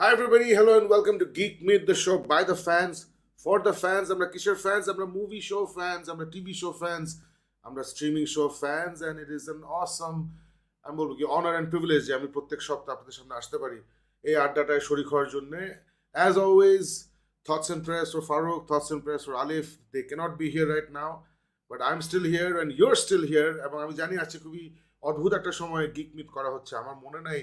Hi everybody, hello and welcome to Geek Myth, the show by the fans, for the fans. আমরা কিসের fans? আমরা movie show fans, আমরা TV show fans, আমরা streaming show fans, and it is an awesome, আমি বলবো কি honor and privilege যে আমি প্রত্যেক সপ্তাহ আপনাদের সামনে আসতে পারি এই আড্ডাটায় শরীক হওয়ার জন্য. As always, thoughts and prayers for Farouk, thoughts and prayers for Alif. They cannot be here right now, but I'm still here and you're still here. এবং আমি জানি আজকে খুবই অদ্ভুত একটা সময় গিক মিট করা হচ্ছে. আমার মনে নাই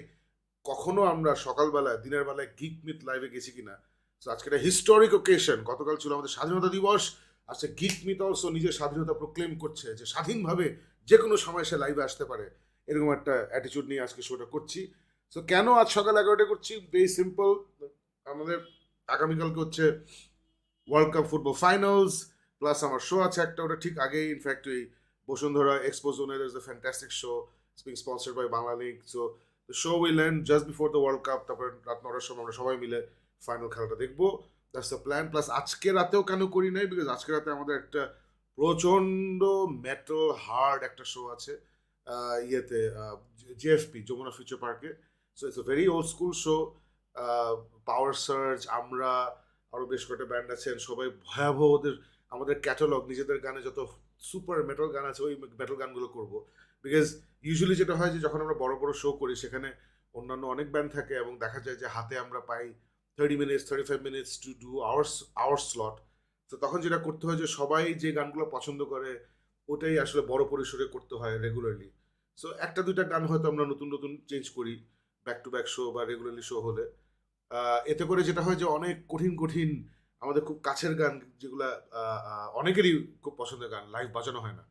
কখনো আমরা সকালবেলায় দিনের বেলায় গিক মিট লাইভে গেছি কিনা. তো আজকে একটা হিস্টোরিক ওকেশন. গতকাল ছিল আমাদের স্বাধীনতা দিবস. আজকে গিক মিট অলসো নিজের স্বাধীনতা প্রক্লেম করছে যে স্বাধীনভাবে যে কোনো সময় সে লাইভে আসতে পারে, এরকম একটা অ্যাটিচিউড নিয়ে আজকে শোটা করছি. সো কেন আজ সকাল 11টা করছি? Very simple. আমাদের আগামীকালকে হচ্ছে world cup football finals, plus আমার শো আছে একটা, ওটা ঠিক আগেই ইনফ্যাক্ট ওই বসুন্ধরা এক্সপো জোনের is a fantastic show being sponsored by Bangla league. So the show will end just before the world cup. তারপরে রাত 9টার সময় আমরা সবাই মিলে ফাইনাল খেলাটা দেখবো. That's the plan. প্লাস আজকে রাতেও কেন করি নাই, বিকজ আজকে রাতে আমাদের একটা প্রচণ্ড মেটাল হার্ড একটা শো আছে ইয়েতে জেএফপি যমুনা ফিউচার পার্কে. So it's a very old school show. Power surge, আমরা আরও বেশ কয়েকটা ব্যান্ড আছেন, সবাই ভয়াবহ ওদের আমাদের ক্যাটালগ নিজেদের গানে যত সুপার মেটাল গান আছে ওই মেটাল গানগুলো করবো. বিকজ ইউজুয়ালি যেটা হয় যে যখন আমরা বড় বড় শো করি সেখানে অন্যান্য অনেক ব্যান্ড থাকে এবং দেখা যায় যে হাতে আমরা পাই 30 minutes 35 minutes to do our slot. তো তখন যেটা করতে হয় যে সবাই যে গানগুলো পছন্দ করে ওটাই আসলে বড় পরিসরে করতে হয় রেগুলারলি. সো একটা দুইটা গান হয়তো আমরা নতুন নতুন চেঞ্জ করি ব্যাক টু ব্যাক শো বা রেগুলারলি শো হলে. এতে করে যেটা হয় যে অনেক কঠিন কঠিন আমাদের খুব কাছের গান যেগুলা অনেকেরই খুব পছন্দের গান লাইভ বাজানো হয় না.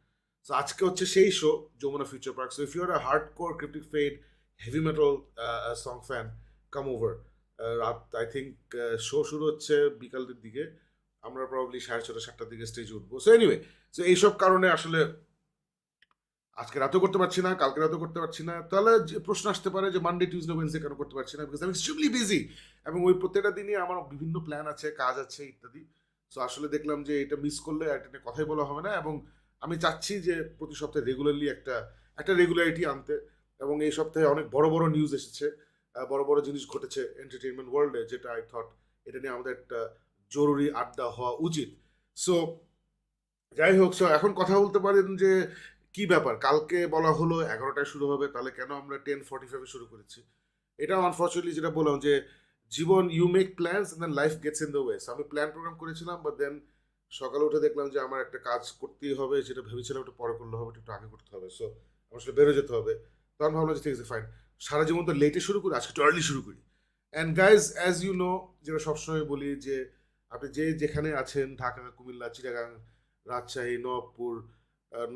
সো আজকে হচ্ছে সেই show Jamuna future park. So if you are a hard core cryptic fed heavy metal song fan, come over. রাত আই থিঙ্ক শো শুরু হচ্ছে বিকালের দিকে. আমরা প্রবাবলি 6:30 7টার দিকে স্টেজে উঠবো. সো এনিওয়ে, সো এইসব কারণে আসলে আজকে রাতেও করতে পারছি না, কালকে রাতেও করতে পারছি না. তাহলে যে প্রশ্ন আসতে পারে যে মানডে টিউসডে ওয়েডনেসডে কেন করতে পারছি না, বিকজ আমি এক্সট্রিমলি বিজি এবং ওই প্রত্যেকটা দিনই আমার বিভিন্ন প্ল্যান আছে, কাজ আছে ইত্যাদি. সো আসলে দেখলাম যে এটা মিস করলে এটা নিয়ে কথাই বলা হবে না. এবং আমি চাচ্ছি যে প্রতি সপ্তাহে রেগুলারলি একটা একটা রেগুলারিটি আনতে. এবং এই সপ্তাহে অনেক বড় বড় নিউজ এসেছে, বড় বড় জিনিস ঘটেছে এন্টারটেইনমেন্ট ওয়ার্ল্ডে, যেটা আই থট এটা নিয়ে আমাদের একটা জরুরি আড্ডা হওয়া উচিত. সো যাই হোক, সো এখন কথা বলতে পারেন যে কি ব্যাপার, কালকে বলা হলো 11টায় শুরু হবে, তাহলে কেন আমরা 10:45 শুরু করেছি? এটা আনফর্চুনেটলি যেটা বললাম যে জীবন, you make plans and then life gets in the way. আমি প্ল্যান প্রোগ্রাম করেছিলাম, বাট দেন সকালে উঠে দেখলাম যে আমার একটা কাজ করতেই হবে, যেটা ভেবেছিলাম একটু পরে করলে হবে, একটু আগে করতে হবে. সো আমার আসলে বেরো যেতে হবে. তখন ভাবলাম যে ঠিক আছে ফাইন, সারা জীবন তো লেটে শুরু করি, আজকে একটু আর্লি শুরু করি. And guys, as you know, যেটা সবসময় বলি যে আপনি যে যেখানে আছেন, ঢাকা, কুমিল্লা, চিটাগাং, রাজশাহী, নবপুর,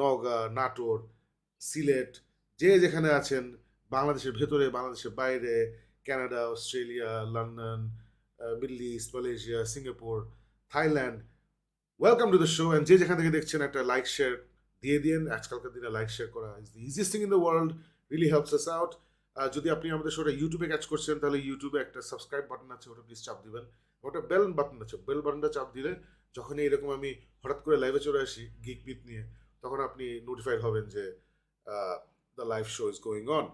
নওগাঁ, নাটোর, সিলেট, যে যেখানে আছেন, বাংলাদেশের ভেতরে, বাংলাদেশের বাইরে, Canada, Australia, London, middle east, Malaysia, Singapore, Thailand, welcome to the show. And যে যেখান থেকে দেখছেন একটা লাইক শেয়ার দিয়ে দিন. আজকালকার দিনে লাইক শেয়ার করা is the easiest thing in the world, really helps us out. যদি আপনি আমাদের শোটা ইউটিউবে ক্যাচ করছেন তাহলে ইউটিউবে একটা সাবস্ক্রাইব বাটন আছে, ওটা প্লিজ চাপ দিবেন. ওটা বেল বাটন আছে, বেল বাটনটা চাপ দিলে যখনই এরকম আমি হঠাৎ করে লাইভে চলে আসি গিক মিথ নিয়ে, তখন আপনি নোটিফাইড হবেন যে the live show is going on.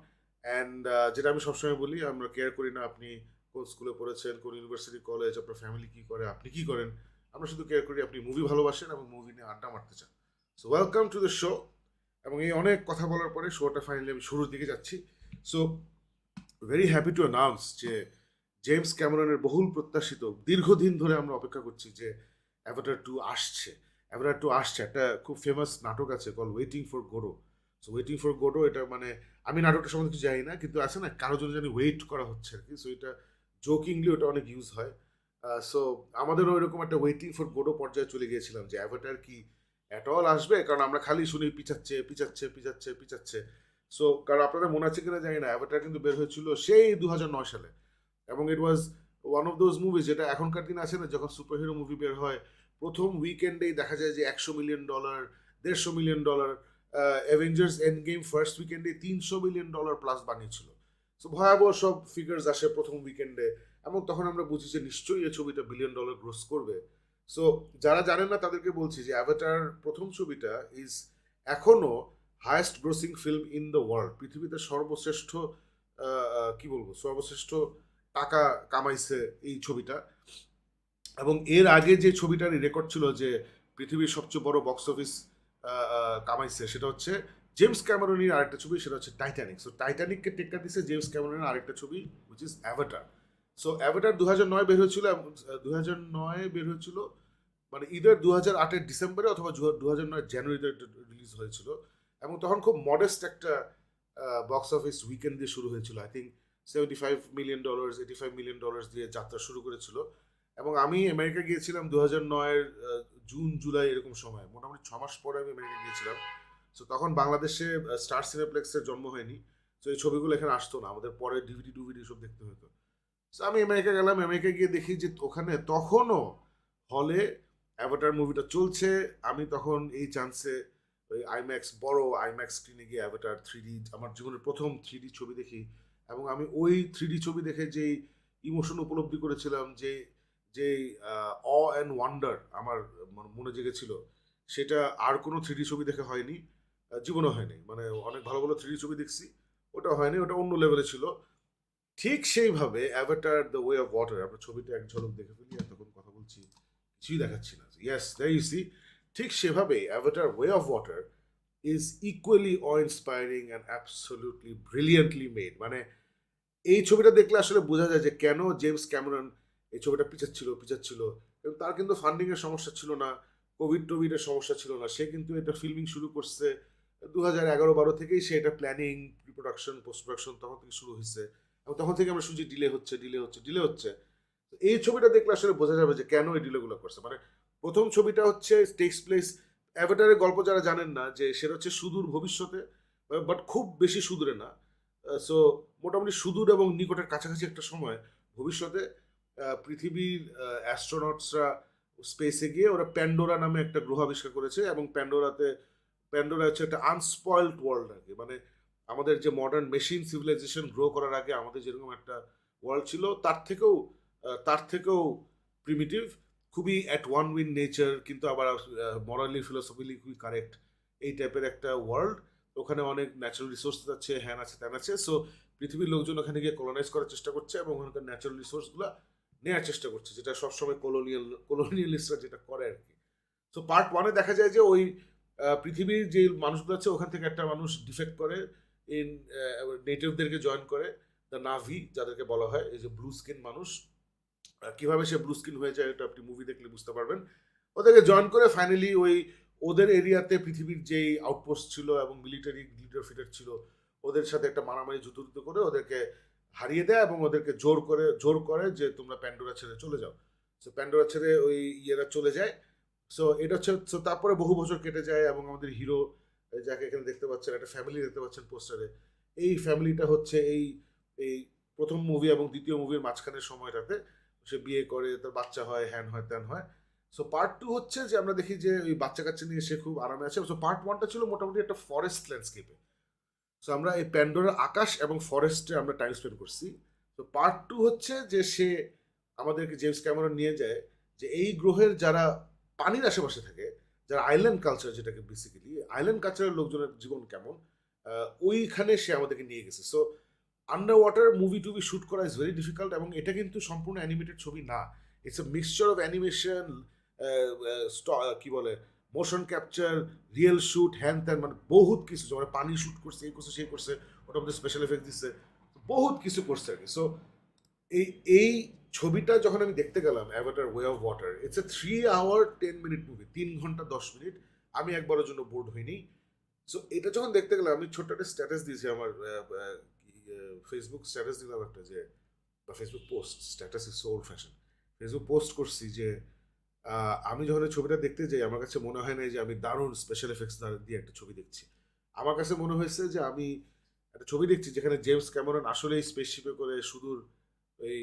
And যেটা আমি সবসময় বলি, আমরা কেয়ার করি না আপনি কোন স্কুলে পড়েছেন, কোন ইউনিভার্সিটি, কলেজ, আপনার ফ্যামিলি কী করে, আপনি কী করেন. আমরা শুধু কেয়ার করি আপনি মুভি ভালোবাসেন এবং মুভি নিয়ে আড্ডা মারতে চান. So welcome to the show. এবং এই অনেক কথা বলার পরে শোটা ফাইনালি আমি শুরুর দিকে যাচ্ছি. So very happy to announce যে জেমস ক্যামেরনের বহুল প্রত্যাশিত, দীর্ঘদিন ধরে আমরা অপেক্ষা করছি যে অ্যাভাটার 2 আসছে. অ্যাভাটার 2 আসছে. একটা খুব ফেমাস নাটক আছে call waiting for Godot. So waiting for Godot, এটা মানে আমি নাটকটা সম্বন্ধে কিছু জানি না, কিন্তু আছে না কারোর জন্য জানি ওয়েট করা হচ্ছে আর কি. সো এটা জোকিংলি ওটা অনেক ইউজ হয়. সো আমাদেরও এরকম একটা ওয়েটিং ফর গোডো পর্যায়ে চলে গিয়েছিলাম যে অ্যাভাটার কি অ্যাট অল আসবে, কারণ আমরা খালি শুনি পিছাচ্ছে পিছাচ্ছে পিছাচ্ছে পিছাচ্ছে. সো কারণ আপনাদের মনে আছে কিনা জানি না, অ্যাভাটার কিন্তু বের হয়েছিল সেই 2009 সালে. এবং it was one of those movies যেটা এখনকার দিন আছে না, যখন সুপার হিরো মুভি বের হয় প্রথম উইকেন্ডেই দেখা যায় যে $100 million, $150 million. Avengers End Game first উইকেন্ডে $300 মিলিয়ন প্লাস বানিয়েছিল. সো ভয়াবহ সব ফিগার্স আসে প্রথম উইকেন্ডে. এবং তখন আমরা বুঝি যে নিশ্চয়ই এই ছবিটা $1 বিলিয়ন গ্রোস করবে. সো যারা জানেন না তাদেরকে বলছি যে অ্যাভাটার প্রথম ছবিটা ইজ এখনো highest grossing film in the world. পৃথিবীতে সর্বশ্রেষ্ঠ কি বলবো, সর্বশ্রেষ্ঠ টাকা কামাইছে এই ছবিটা। এবং এর আগে যে ছবিটার রেকর্ড ছিল যে পৃথিবীর সবচেয়ে বড় বক্স অফিস কামাইছে, সেটা হচ্ছে জেমস ক্যামেরনের আরেকটা ছবি, সেটা হচ্ছে টাইটানিক। সো টাইটানিককে টেক্কা দিচ্ছে জেমস ক্যামেরনের আরেকটা ছবি, which is Avatar. So Avatar 2009 বের হয়েছিল, 2009 বের হয়েছিল, মানে ইদার 2008-এর ডিসেম্বরে অথবা 2009 জানুয়ারিতে রিলিজ হয়েছিল। এবং তখন খুব মডেস্ট একটা বক্স অফিস উইকেন্ড দিয়ে শুরু হয়েছিল। আই থিঙ্ক $75 মিলিয়ন, $85 মিলিয়ন দিয়ে যাত্রা শুরু করেছিল। এবং আমি আমেরিকা গিয়েছিলাম 2009-এর জুন জুলাই এরকম সময়, মোটামুটি 6 মাস পরে আমি আমেরিকা গিয়েছিলাম। সো তখন বাংলাদেশে স্টার সিনেপ্লেক্সের জন্ম হয়নি। তো এই ছবিগুলো এখানে আসতো না, আমাদের পরে ডিভিডি টুভিডি সব দেখতে হতো। সো আমি আমেরিকা গেলাম, আমেরিকা গিয়ে দেখি যে ওখানে তখনও হলে অ্যাভাটার মুভিটা চলছে। আমি তখন এই চান্সে ওই আইম্যাক্স, বড় আইম্যাক্স স্ক্রিনে গিয়ে অ্যাভাটার 3D, আমার জীবনের প্রথম 3D ছবি দেখি। এবং আমি ওই 3D ছবি দেখে যেই ইমোশন উপলব্ধি করেছিলাম, যে যে অ অ্যান্ড ওয়ান্ডার আমার মনে জেগেছিল, সেটা আর কোনো 3D ছবি দেখে হয়নি, জীবনে হয়নি। মানে অনেক ভালো ভালো 3D ছবি দেখছি, ওটা হয়নি, ওটা অন্য লেভেলে ছিল। ঠিক সেইভাবে Avatar the way of water, আমরা ছবিটা এক ঝলক দেখে ফেলি, আর তখন কথা বলছি কিছুই দেখাচ্ছি না। Yes, there you see. ঠিক সেভাবে Avatar Way of Water is equally uh inspiring and absolutely brilliantly made. মানে এই ছবিটা দেখলে আসলে বোঝা যায় যে কেন জেমস ক্যামেরন এই ছবিটা পিছাচ্ছিল। এবং তার কিন্তু ফান্ডিং এর সমস্যা ছিল না, কোভিডের সমস্যা ছিল না। সে কিন্তু এটা ফিল্মিং শুরু করছে 2011-12 থেকেই। সে এটা planning, pre production, post production তখন থেকে শুরু হয়েছে। এবং তখন থেকে আমরা শুনছি ডিলে হচ্ছে। তো এই ছবিটা দেখলে আসলে বোঝা যাবে যে কেন এই ডিলেগুলো করছে। মানে প্রথম ছবিটা হচ্ছে টেক্স প্লেস, অ্যাভাটারের গল্প যারা জানেন না, যে সেটা হচ্ছে সুদূর ভবিষ্যতে, বাট খুব বেশি সুদূরে না। সো মোটামুটি সুদূর এবং নিকটের কাছাকাছি একটা সময় ভবিষ্যতে পৃথিবীর অ্যাস্ট্রোনটসরা স্পেসে গিয়ে ওরা প্যান্ডোরা নামে একটা গ্রহ আবিষ্কার করেছে। এবং প্যান্ডোরা হচ্ছে একটা আনস্পয়েলড ওয়ার্ল্ড আর কি। মানে আমাদের যে মডার্ন মেশিন সিভিলাইজেশন গ্রো করার আগে আমাদের যেরকম একটা ওয়ার্ল্ড ছিল, তার থেকেও প্রিমিটিভ, খুবই অ্যাট ওয়ান উইন নেচার, কিন্তু আবার মরালি ফিলোসফিলি খুবই কারেক্ট, এই টাইপের একটা ওয়ার্ল্ড। ওখানে অনেক ন্যাচারাল রিসোর্স আছে, হ্যান আছে, ত্যান আছে। সো পৃথিবীর লোকজন ওখানে গিয়ে কলোনাইজ করার চেষ্টা করছে এবং ওখানকার ন্যাচারাল রিসোর্সগুলো নেওয়ার চেষ্টা করছে, যেটা সবসময় কলোনিয়ালিস্টরা যেটা করে আর কি। সো পার্ট ওয়ানে দেখা যায় যে ওই পৃথিবীর যে মানুষগুলো আছে ওখান থেকে একটা মানুষ ডিফেক্ট করে, ইন নেটিভদেরকে জয়েন করে, দ্য নাভি যাদেরকে বলা হয়, এই যে ব্লু স্কিন মানুষ। কিভাবে সে ব্লু স্কিন হয়ে যায় এটা আপনি মুভি দেখলে বুঝতে পারবেন। ওদেরকে জয়েন করে ফাইনালি ওই ওদের এরিয়াতে পৃথিবীর যেই আউটপোস্ট ছিল এবং মিলিটারি লিডার ফিডার ছিল, ওদের সাথে একটা মারামারি যুদ্ধ করে ওদেরকে হারিয়ে দেয় এবং ওদেরকে জোর করে যে তোমরা প্যান্ডোরা ছেড়ে চলে যাও। সো প্যান্ডোরা ছেড়ে ওই ইয়েরা চলে যায়। সো এটা হচ্ছে, সো তারপরে বহু বছর কেটে যায় এবং আমাদের হিরো, যাকে এখানে দেখতে পাচ্ছেন, একটা ফ্যামিলি দেখতে পাচ্ছেন পোস্টারে, এই ফ্যামিলিটা হচ্ছে এই এই প্রথম মুভি এবং দ্বিতীয় মুভির মাঝখানের সময়টাতে সে বিয়ে করে, তার বাচ্চা হয়, হ্যান হয়, ত্যান হয়। সো পার্ট টু হচ্ছে যে আমরা দেখি যে ওই বাচ্চা কাচ্চা নিয়ে সে খুব আরামে আছে। সো পার্ট ওয়ানটা ছিল মোটামুটি একটা ফরেস্ট ল্যান্ডস্কেপে। সো আমরা এই প্যান্ডোরার আকাশ এবং ফরেস্টে আমরা টাইম স্পেন্ড করছি। তো পার্ট টু হচ্ছে যে সে আমাদেরকে জেমস ক্যামেরন নিয়ে যায় যে এই গ্রহের যারা পানির আশেপাশে থাকে, যারা আইল্যান্ড কালচার, যেটাকে বেসিক্যালি আইল্যান্ড কালচারের লোকজনের জীবন কেমন, ওইখানে সে আমাদেরকে নিয়ে গেছে। সো আন্ডার ওয়াটার মুভি টুভি শ্যুট করা ইজ ভেরি ডিফিকাল্ট। এবং এটা কিন্তু সম্পূর্ণ অ্যানিমেটেড ছবি না, it's A mixture of animation, কি বলে, মোশন ক্যাপচার, রিয়েল শ্যুট, হ্যান ত্যান, মানে বহুত কিছু। মানে পানি শ্যুট করছে, এই করছে, সেই করছে, ওটার মধ্যে স্পেশাল এফেক্ট দিচ্ছে, বহুত কিছু করছে আর কি। সো এই এই ছবিটা যখন আমি দেখতে গেলাম, Avatar Way of water, it's a 3 hour 10 minute movie, 3 ঘন্টা 10 মিনিট। আমি একবারের জন্য বোর্ড হইনি। সো এটা যখন দেখতে গেলাম, আমি ছোট্ট একটা স্ট্যাটাস দিয়েছি আমার ফেসবুক স্ট্যাটাস দিলাম একটা, যে বা Facebook post, status is so old fashion, Facebook post করছি যে আমি যখন এই ছবিটা দেখতে যাই, আমার কাছে মনে হয় না যে আমি দারুণ স্পেশাল এফেক্টস দিয়ে একটা ছবি দেখছি। আমার কাছে মনে হয়েছে যে আমি একটা ছবি দেখছি যেখানে জেমস ক্যামেরন আসলেই স্পেসশিপে করে সুদূর এই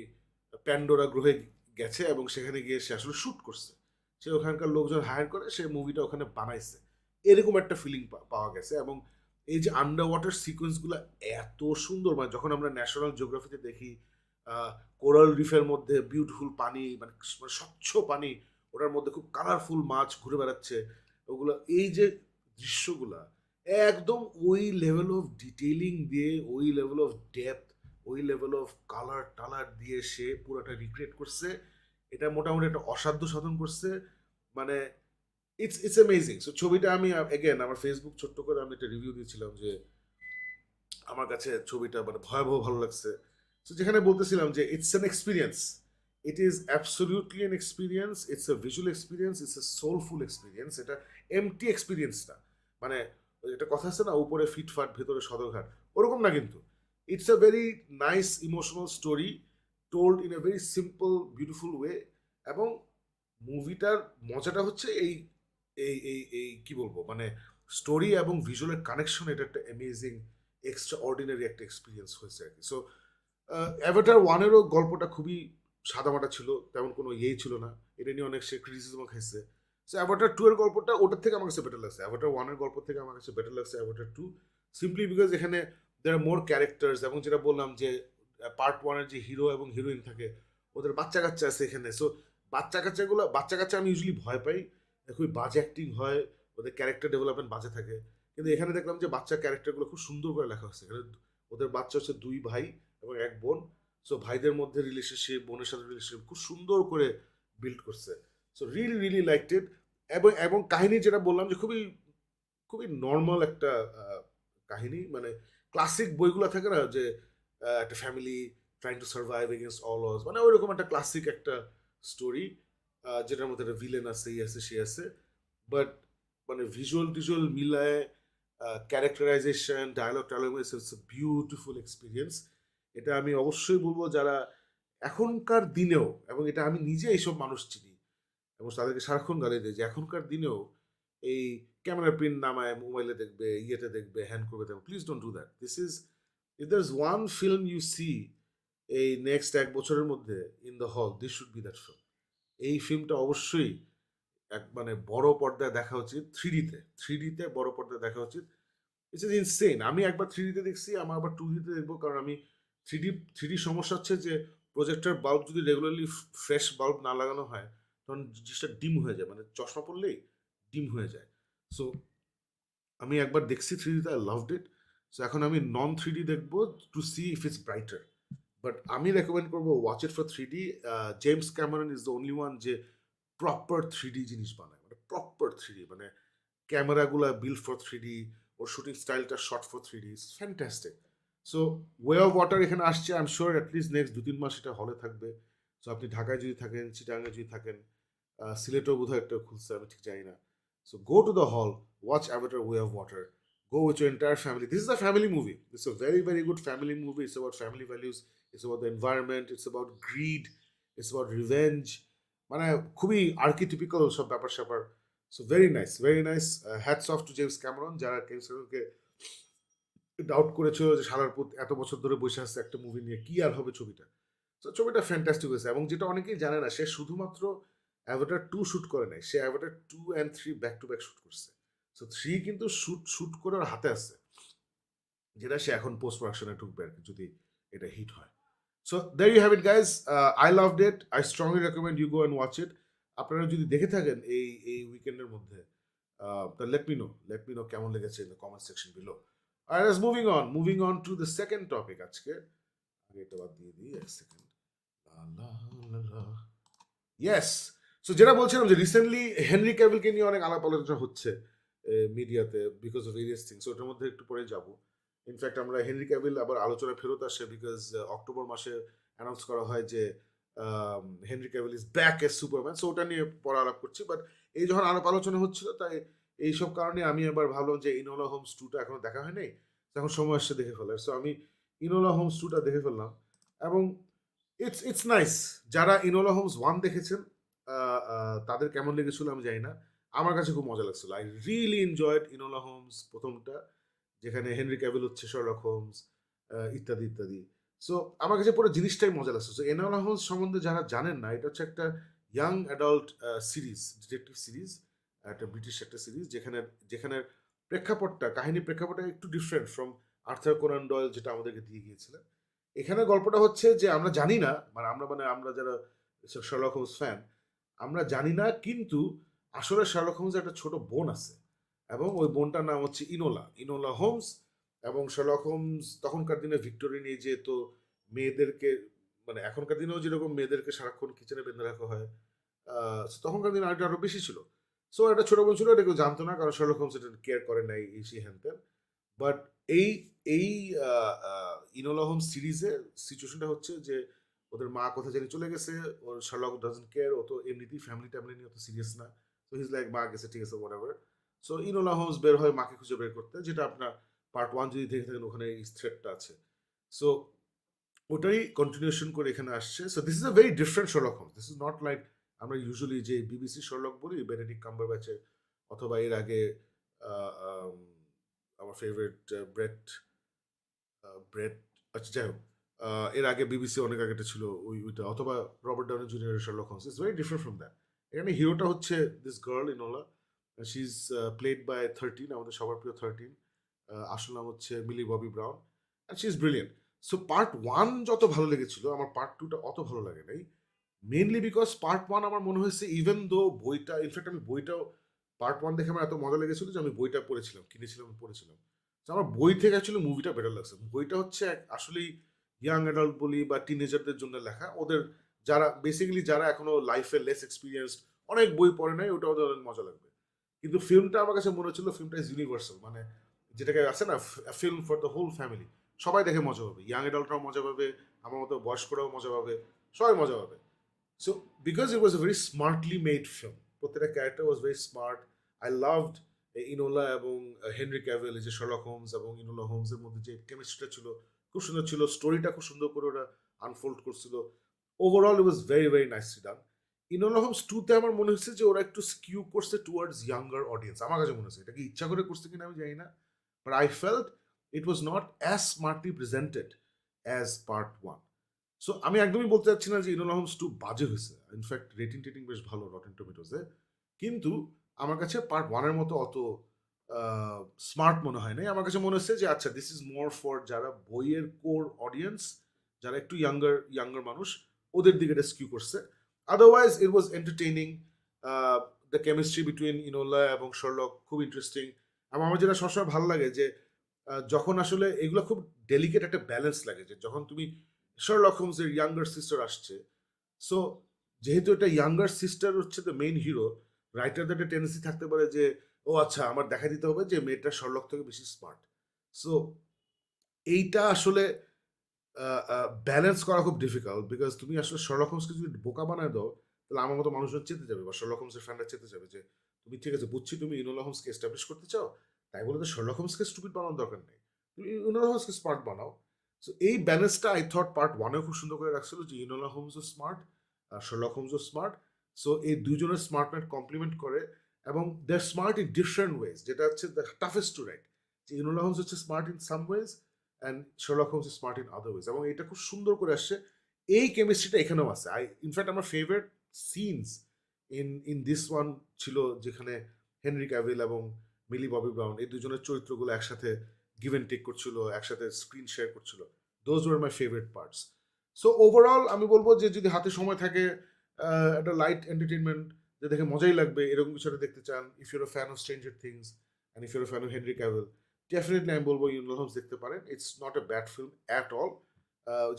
প্যান্ডোরা গ্রহে গেছে এবং সেখানে গিয়ে সে আসলে শ্যুট করছে। সে ওখানকার লোকজন হায়ার করে সে মুভিটা ওখানে বানাইছে, এরকম একটা ফিলিং পাওয়া গেছে। এবং এই যে আন্ডার ওয়াটার সিকোয়েন্সগুলো এত সুন্দর, মানে যখন আমরা ন্যাশনাল জিওগ্রাফিতে দেখি কোরাল রিফের মধ্যে বিউটিফুল পানি, মানে স্বচ্ছ পানি, ওটার মধ্যে খুব কালারফুল মাছ ঘুরে বেড়াচ্ছে, ওগুলো, এই যে দৃশ্যগুলা একদম ওই লেভেল অফ ডিটেইলিং দিয়ে, ওই লেভেল অফ ডেপথ ওই লেভেল অফ কালার টালার দিয়ে সে পুরোটা রিক্রিয়েট করছে, এটা মোটামুটি একটা অসাধ্য সাধন করছে, মানে ইটস অ্যামেজিং। সো ছবিটা আমি এগেন আমার ফেসবুক ছোট্ট করে আমি একটা রিভিউ দিয়েছিলাম যে আমার কাছে ছবিটা মানে ভয়াবহ ভালো লাগছে। তো যেখানে বলতেছিলাম যে it's an experience, it is absolutely an experience, it's a visual experience, it's a soulful experience. এটা এমটি এক্সপিরিয়েন্স না, মানে একটা কথা আছে না উপরে ফিটফাট ভেতরে সদরঘাট, ওরকম না কিন্তু। It's a very nice emotional story told in a very simple beautiful way. এবং মুভিটার মজাটা হচ্ছে এই এই এই এই কি বলবো, মানে স্টোরি এবং ভিজুয়ালের কানেকশন, এটা একটা অ্যামেজিং এক্সট্রা অর্ডিনারি একটা এক্সপিরিয়েন্স হয়েছে আর কি। সো অ্যাভাটার ওয়ানেরও গল্পটা খুবই সাদামাটা ছিল, তেমন কোনো ইয়েই ছিল না, এটা নিয়ে অনেক সে ক্রিটিসিজমও খাইছে। সো অ্যাভাটার টু এর গল্পটা ওটার থেকে আমার কাছে বেটার লাগছে, অ্যাভাটার ওয়ানের গল্প থেকে আমার কাছে বেটার লাগছে অ্যাভাটার টু, সিম্পলি বিকজ এখানে দের আর মোর ক্যারেক্টার্স, এবং যেটা বললাম যে পার্ট ওয়ানের যে হিরো এবং হিরোইন থাকে ওদের বাচ্চা কাচ্চা আছে এখানে। সো বাচ্চা কাচ্চা আমি ইউজুয়ালি ভয় পাই, খুবই বাজে অ্যাক্টিং হয়, ওদের ক্যারেক্টার ডেভেলপমেন্ট বাজে থাকে। কিন্তু এখানে দেখলাম যে বাচ্চা ক্যারেক্টারগুলো খুব সুন্দর করে লেখা হচ্ছে এখানে। ওদের বাচ্চা হচ্ছে দুই ভাই এবং এক বোন। সো ভাইদের মধ্যে রিলেশনশিপ, বোনের সাথে রিলেশনশিপ খুব সুন্দর করে বিল্ড করছে। সো রিয়েলি রিয়েলি লাইকড ইট। এবং এবং কাহিনী যেটা বললাম যে খুবই খুবই নর্মাল একটা কাহিনী, মানে ক্লাসিক বইগুলো থাকে না যে একটা family trying to survive against all অজ, মানে ওইরকম একটা ক্লাসিক একটা স্টোরি, যেটার মধ্যে একটা ভিলেন আছে, এই আছে সে আছে, বাট মানে ভিজুয়াল টিজুয়াল মিলায় characterisation, dialogue it's beautiful experience. এটা আমি অবশ্যই বলবো যারা এখনকার দিনেও, এবং এটা আমি নিজে এইসব মানুষ চিনি এবং তাদেরকে সারাক্ষণ গালি দেয় যে এখনকার দিনেও এই ক্যামেরা প্রিন্ট নামায় মোবাইলে দেখবে, ইয়েতে দেখবে, হ্যান্ড করবে, দেখবে, please don't do that. This is, if there is one film you see এই নেক্সট এক বছরের মধ্যে in the hall, this should be that film. এই ফিল্মটা অবশ্যই এক মানে বড় পর্দায় দেখা উচিত, থ্রি ডিতে বড় পর্দায় দেখা উচিত। It's is insane. আমি একবার থ্রি ডিতে দেখছি, আমার আবার টু ডিতে দেখবো, কারণ আমি থ্রি ডি সমস্যা হচ্ছে যে প্রজেক্টর বাল্ব যদি রেগুলারলি ফ্রেশ বাল্ব না লাগানো হয় তখন জিনিসটা ডিম হয়ে যায়, মানে চশমা পড়লেই ডিম হয়ে যায়। সো আমি একবার দেখছি থ্রি ডিতে, আই লাভড ইট। সো এখন আমি নন থ্রি ডি দেখবো to see if it's brighter. But আমি রেকমেন্ড করবো watch it for three D. James Cameron is the only one যে প্রপার থ্রি ডি জিনিস বানায়, মানে প্রপার থ্রি ডি, মানে ক্যামেরাগুলো বিল্ড ফর থ্রি ডি, ওর শুটিং স্টাইলটা shot for three D, fantastic. So Way of Water এখানে আসছে, I am sure at least next 2-3 মাস এটা হলে থাকবে। সো আপনি ঢাকায় যদি থাকেন, চিটাগাঙে যদি থাকেন, সিলেটেও বোধহয় একটা খুলছে, আমি ঠিক জানি না। So go to the hall, watch Avatar Way of water, go with your entire family. This is a family movie. It's a very, very good family movie. It's about family values. It's about the environment. It's about greed. It's about revenge. মানে খুবই আর্কিটিপিক্যাল সব ব্যাপার স্যাপার। So very nice, very nice. Hats off to James Cameron, যারা James ক্যামেরনকে doubt করেছিল যে শালার পুত এত বছর ধরে বসে আসছে একটা মুভি নিয়ে, কি আর হবে ছবিটা। তো ছবিটা ফ্যান্টাস্টিক হয়েছে। এবং যেটা অনেকেই জানে না, সে শুধুমাত্র অ্যাভাটার টু শ্যুট করে নাই, সে Avatar 2 and 3 back to back shoot করছে। সো থ্রি কিন্তু শ্যুট করে ওর হাতে আছে, যেটা সে এখন পোস্ট প্রোডাকশনে ঢুকবে আর কি, যদি এটা হিট হয়। So there you have it guys, I loved it, I strongly recommend you go and watch it. আপনারা যদি দেখে থাকেন এই এই উইকেন্ডের মধ্যে, তা লেট মি নো কেমন লেগেছে in the comment section below. Are moving on to the second topic আজকে। আগে এটা বাদ দিয়ে দিই এক সেকেন্ড। ইয়েস। সো যেটা বলছিলাম যে রিসেন্টলি হেনরি ক্যাভিলকে নিয়ে অনেক আলাপ আলোচনা হচ্ছে মিডিয়াতে, বিকজ অফ ভেরিয়াস থিংস। ওটার মধ্যে একটু পরে যাবো। ইনফ্যাক্ট আমরা হেনরি ক্যাভিল আবার আলোচনা ফেরত আসে, বিকজ অক্টোবর মাসে অ্যানাউন্স করা হয় যে Henry Cavill is back S Superman. So ওটা নিয়ে পরে আলাপ করছি। বাট এই যখন আলাপ আলোচনা হচ্ছিল, তাই এইসব কারণে আমি এবার ভাবলাম যে ইনোলা হোমস 2টা এখনো দেখা হয় নাই, এখন সময় আসছে দেখে ফেলার। সো আমি ইনোলা হোমস 2টা দেখে ফেললাম, এবং ইটস নাইস। যারা ইনোলা হোমস 1 দেখেছেন তাদের কেমন লেগেছিল আমি জানি না, আমার কাছে খুব মজা লাগছিল। I really enjoyed Enola Holmes প্রথমটা, যেখানে হেনরি ক্যাভিল হচ্ছে শার্লক হোমস, ইত্যাদি ইত্যাদি। সো আমার কাছে পুরো জিনিসটাই মজা লাগছে। সো ইনোলা হোমস সম্বন্ধে যারা জানেন না, এটা হচ্ছে একটা young adult series, detective series, একটা ব্রিটিশ একটা সিরিজ, যেখানে যেখানে কাহিনীর প্রেক্ষাপটটা একটু different from Arthur Conan Doyle যেটা আমাদেরকে দিয়ে গিয়েছিলেন। এখানে গল্পটা হচ্ছে যে আমরা জানি না, আমরা যারা শার্লক হোমস ফ্যান, আমরা জানি না, কিন্তু আসলে শার্লক হোমসের একটা ছোট বোন আছে, এবং ওই বোনটার নাম হচ্ছে ইনোলা হোমস। এবং শার্লক হোমস তখনকার দিনে ভিক্টোরিয়ান এজে, তো মেয়েদেরকে মানে এখনকার দিনেও যেরকম মেয়েদেরকে সারাক্ষণ কিচেনে বেঁধে রাখা হয়, তখনকার দিনে আরো বেশি ছিল। সো একটা ছোট বোন ছিল, এটা কেউ জানতো না, কারণ শার্লক হোমস এটা কেয়ার করে নাই, এই সেই হ্যান ত্যান। বাট এই এই ইনোলা হোমস সিরিজে সিচুয়েশনটা হচ্ছে যে ওদের মা কোথায় জানি চলে গেছে, ওর শার্লক ডাজন্ট কেয়ার, ও তো এমনিতেই ফ্যামিলি ট্যামিলি নিয়ে অত সিরিয়াস না। সো হিজ লাইক মা গেছে ঠিক আছে হোয়াটএভার। সো ইনোলা হোমস বের হয় মাকে খুঁজে বের করতে, যেটা আপনার পার্ট 1 যদি দেখে থাকেন ওখানে এই থ্রেডটা আছে। সো ওটাই কন্টিনিউশন করে এখানে আসছে। So this is a very different Sherlock Holmes. This is not like আমরা ইউজুয়ালি যে বিবিসি শার্লক বলি বেনেডিক্ট কাম্বারব্যাচের, অথবা এর আগে আমার ফেভারিট ব্রেট ব্রেট আচ্ছা যাই হোক, এর আগে বিবিসি অনেক আগে একটা ছিল ওইটা, অথবা রবার্ট ডাউনি জুনিয়রের Sherlock Holmes. It's very different from that. এখানে হিরোটা হচ্ছে this girl Enola, she is played by 13, আমাদের সবার প্রিয় 13। আসল নাম হচ্ছে Millie Bobby Brown, and she is brilliant. So part 1 যত ভালো লেগেছিল, আমার পার্ট 2টা অত ভালো লাগে নাই। মেনলি বিকজ পার্ট 1 আমার মনে হয়েছে, ইভেন দো বইটা, ইনফ্যাক্ট আমি বইটাও পার্ট 1 দেখে আমার এত মজা লেগেছিল যে আমি বইটা পড়েছিলাম, কিনেছিলাম, পড়েছিলাম। তো আমার বই থেকে অ্যাকচুয়ালি মুভিটা বেটার লাগছে। বইটা হচ্ছে আসলেই ইয়াং অ্যাডাল্ট বলি বা টিনেজারদের জন্য লেখা, ওদের যারা বেসিক্যালি যারা এখনো লাইফে লেস এক্সপিরিয়েন্সড, অনেক বই পড়ে নাই, ওটা ওদের অনেক মজা লাগবে। কিন্তু ফিল্মটা আমার কাছে মনে হচ্ছিল ফিল্মটা ইজ ইউনিভার্সাল, মানে যেটাকে আছে না, film for the whole family. সবাই দেখে মজা পাবে, ইয়াং অ্যাডাল্টরাও মজা পাবে, আমার মতো বয়স্করাও মজা পাবে, সবাই মজা পাবে। So because it was a very smartly made film, প্রত্যেকটা character was very smart. I loved Enola এবং হেনরি ক্যাভিল, এই যে শার্লক হোমস এবং ইনোলা হোমসের মধ্যে যে কেমিস্ট্রিটা ছিল খুব সুন্দর ছিল, স্টোরিটা খুব সুন্দর করে ওরা আনফোল্ড করছিল। Overall it was very very nicely done. Enola Holmes 2-তে আমার মনে হচ্ছে যে ওরা একটু স্কিউ করছে টুয়ার্ডস ইয়াঙ্গার অডিয়েন্স, আমার কাছে মনে হচ্ছে। এটা কি ইচ্ছা করে করছে কিনা আমি জানি না, but I felt it was not as smartly presented as part 1। So আমি একদমই বলতে চাচ্ছি না যে ইনোলা হোমস 2 বাজে হয়েছে, ইনফ্যাক্ট রেটিং টেটিং বেশ ভালো রটেন টমেটোসে। কিন্তু আমার কাছে পার্ট 1-এর মতো অত স্মার্ট মনে হয় নাই। আমার কাছে মনে হচ্ছে যে আচ্ছা দিস ইজ মোর ফর যারা বইয়ের কোর অডিয়েন্স, যারা একটু ইয়াঙ্গার ইয়াঙ্গার মানুষ, ওদের দিকে এটা স্কিউ করছে। Otherwise it was entertaining. The chemistry between Enola এবং শার্লক খুব ইন্টারেস্টিং। এবং আমার যেটা সবসময় ভালো লাগে যে যখন আসলে এগুলো খুব ডেলিকেট একটা ব্যালেন্স লাগে, যে যখন তুমি শার্লক হোমসের ইয়াঙ্গার সিস্টার আসছে, সো যেহেতু এটা ইয়াঙ্গার সিস্টার হচ্ছে দ্য মেইন হিরো, রাইটারদের একটা টেন্ডেন্সি থাকতে পারে যে ও আচ্ছা আমার দেখা দিতে হবে যে মেয়েটা শার্লক থেকে বেশি স্মার্ট। সো এইটা আসলে ব্যালেন্স করা খুব ডিফিকাল্ট, বিকজ তুমি আসলে শার্লক হোমসকে যদি বোকা বানায় দাও, তাহলে আমার মতো মানুষজন চেতে যাবে, বা শার্লক হোমসের ফ্যানরা চেতে যাবে যে তুমি ঠিক আছে বুঝছি তুমি ইনোলা হোমসকে এস্টাবলিশ করতে চাও, তাই বলে তো শার্লক হোমসকে স্টুপিড বানানোর দরকার নেই, তুমি ইনোলা হোমসকে স্মার্ট বানাও। সো এই ব্যালেন্সটা আই থট পার্ট 1-এ খুব সুন্দর করে রাখছিল, যে ইনোলা হোমসও স্মার্ট আর শার্লক হোমসও স্মার্ট। সো এই দুজনের স্মার্টনেস কমপ্লিমেন্ট করে, এবং they are smart in different ways, যেটা হচ্ছে দ্য টাফেস্ট টু রাইট। যে ইনোলা হোমস হচ্ছে smart in some ways and Sherlock Holmes is smart in other ways, এবং এটা খুব সুন্দর করে আসছে। এই কেমিস্ট্রিটা এখানেও আছে। ইনফ্যাক্ট আমার favourite scenes in this one ছিল যেখানে হেনরি ক্যাভিল এবং মিলি ববি ব্রাউন এই দুজনের চরিত্রগুলো একসাথে গিভ অ্যান্ড টেক করছিল, একসাথে স্ক্রিন শেয়ার করছিল। Those were my favourite parts. So overall আমি বলবো যে যদি হাতে সময় থাকে, একটা লাইট এন্টারটেনমেন্ট যে দেখে মজাই লাগবে এরকম কিছু একটা দেখতে চান, if you're fan of Stranger Things and if you're fan of Henry Cavill, definitely আমি বলবো ইনোলা হোমস দেখতে পারেন। It's not a bad film at all.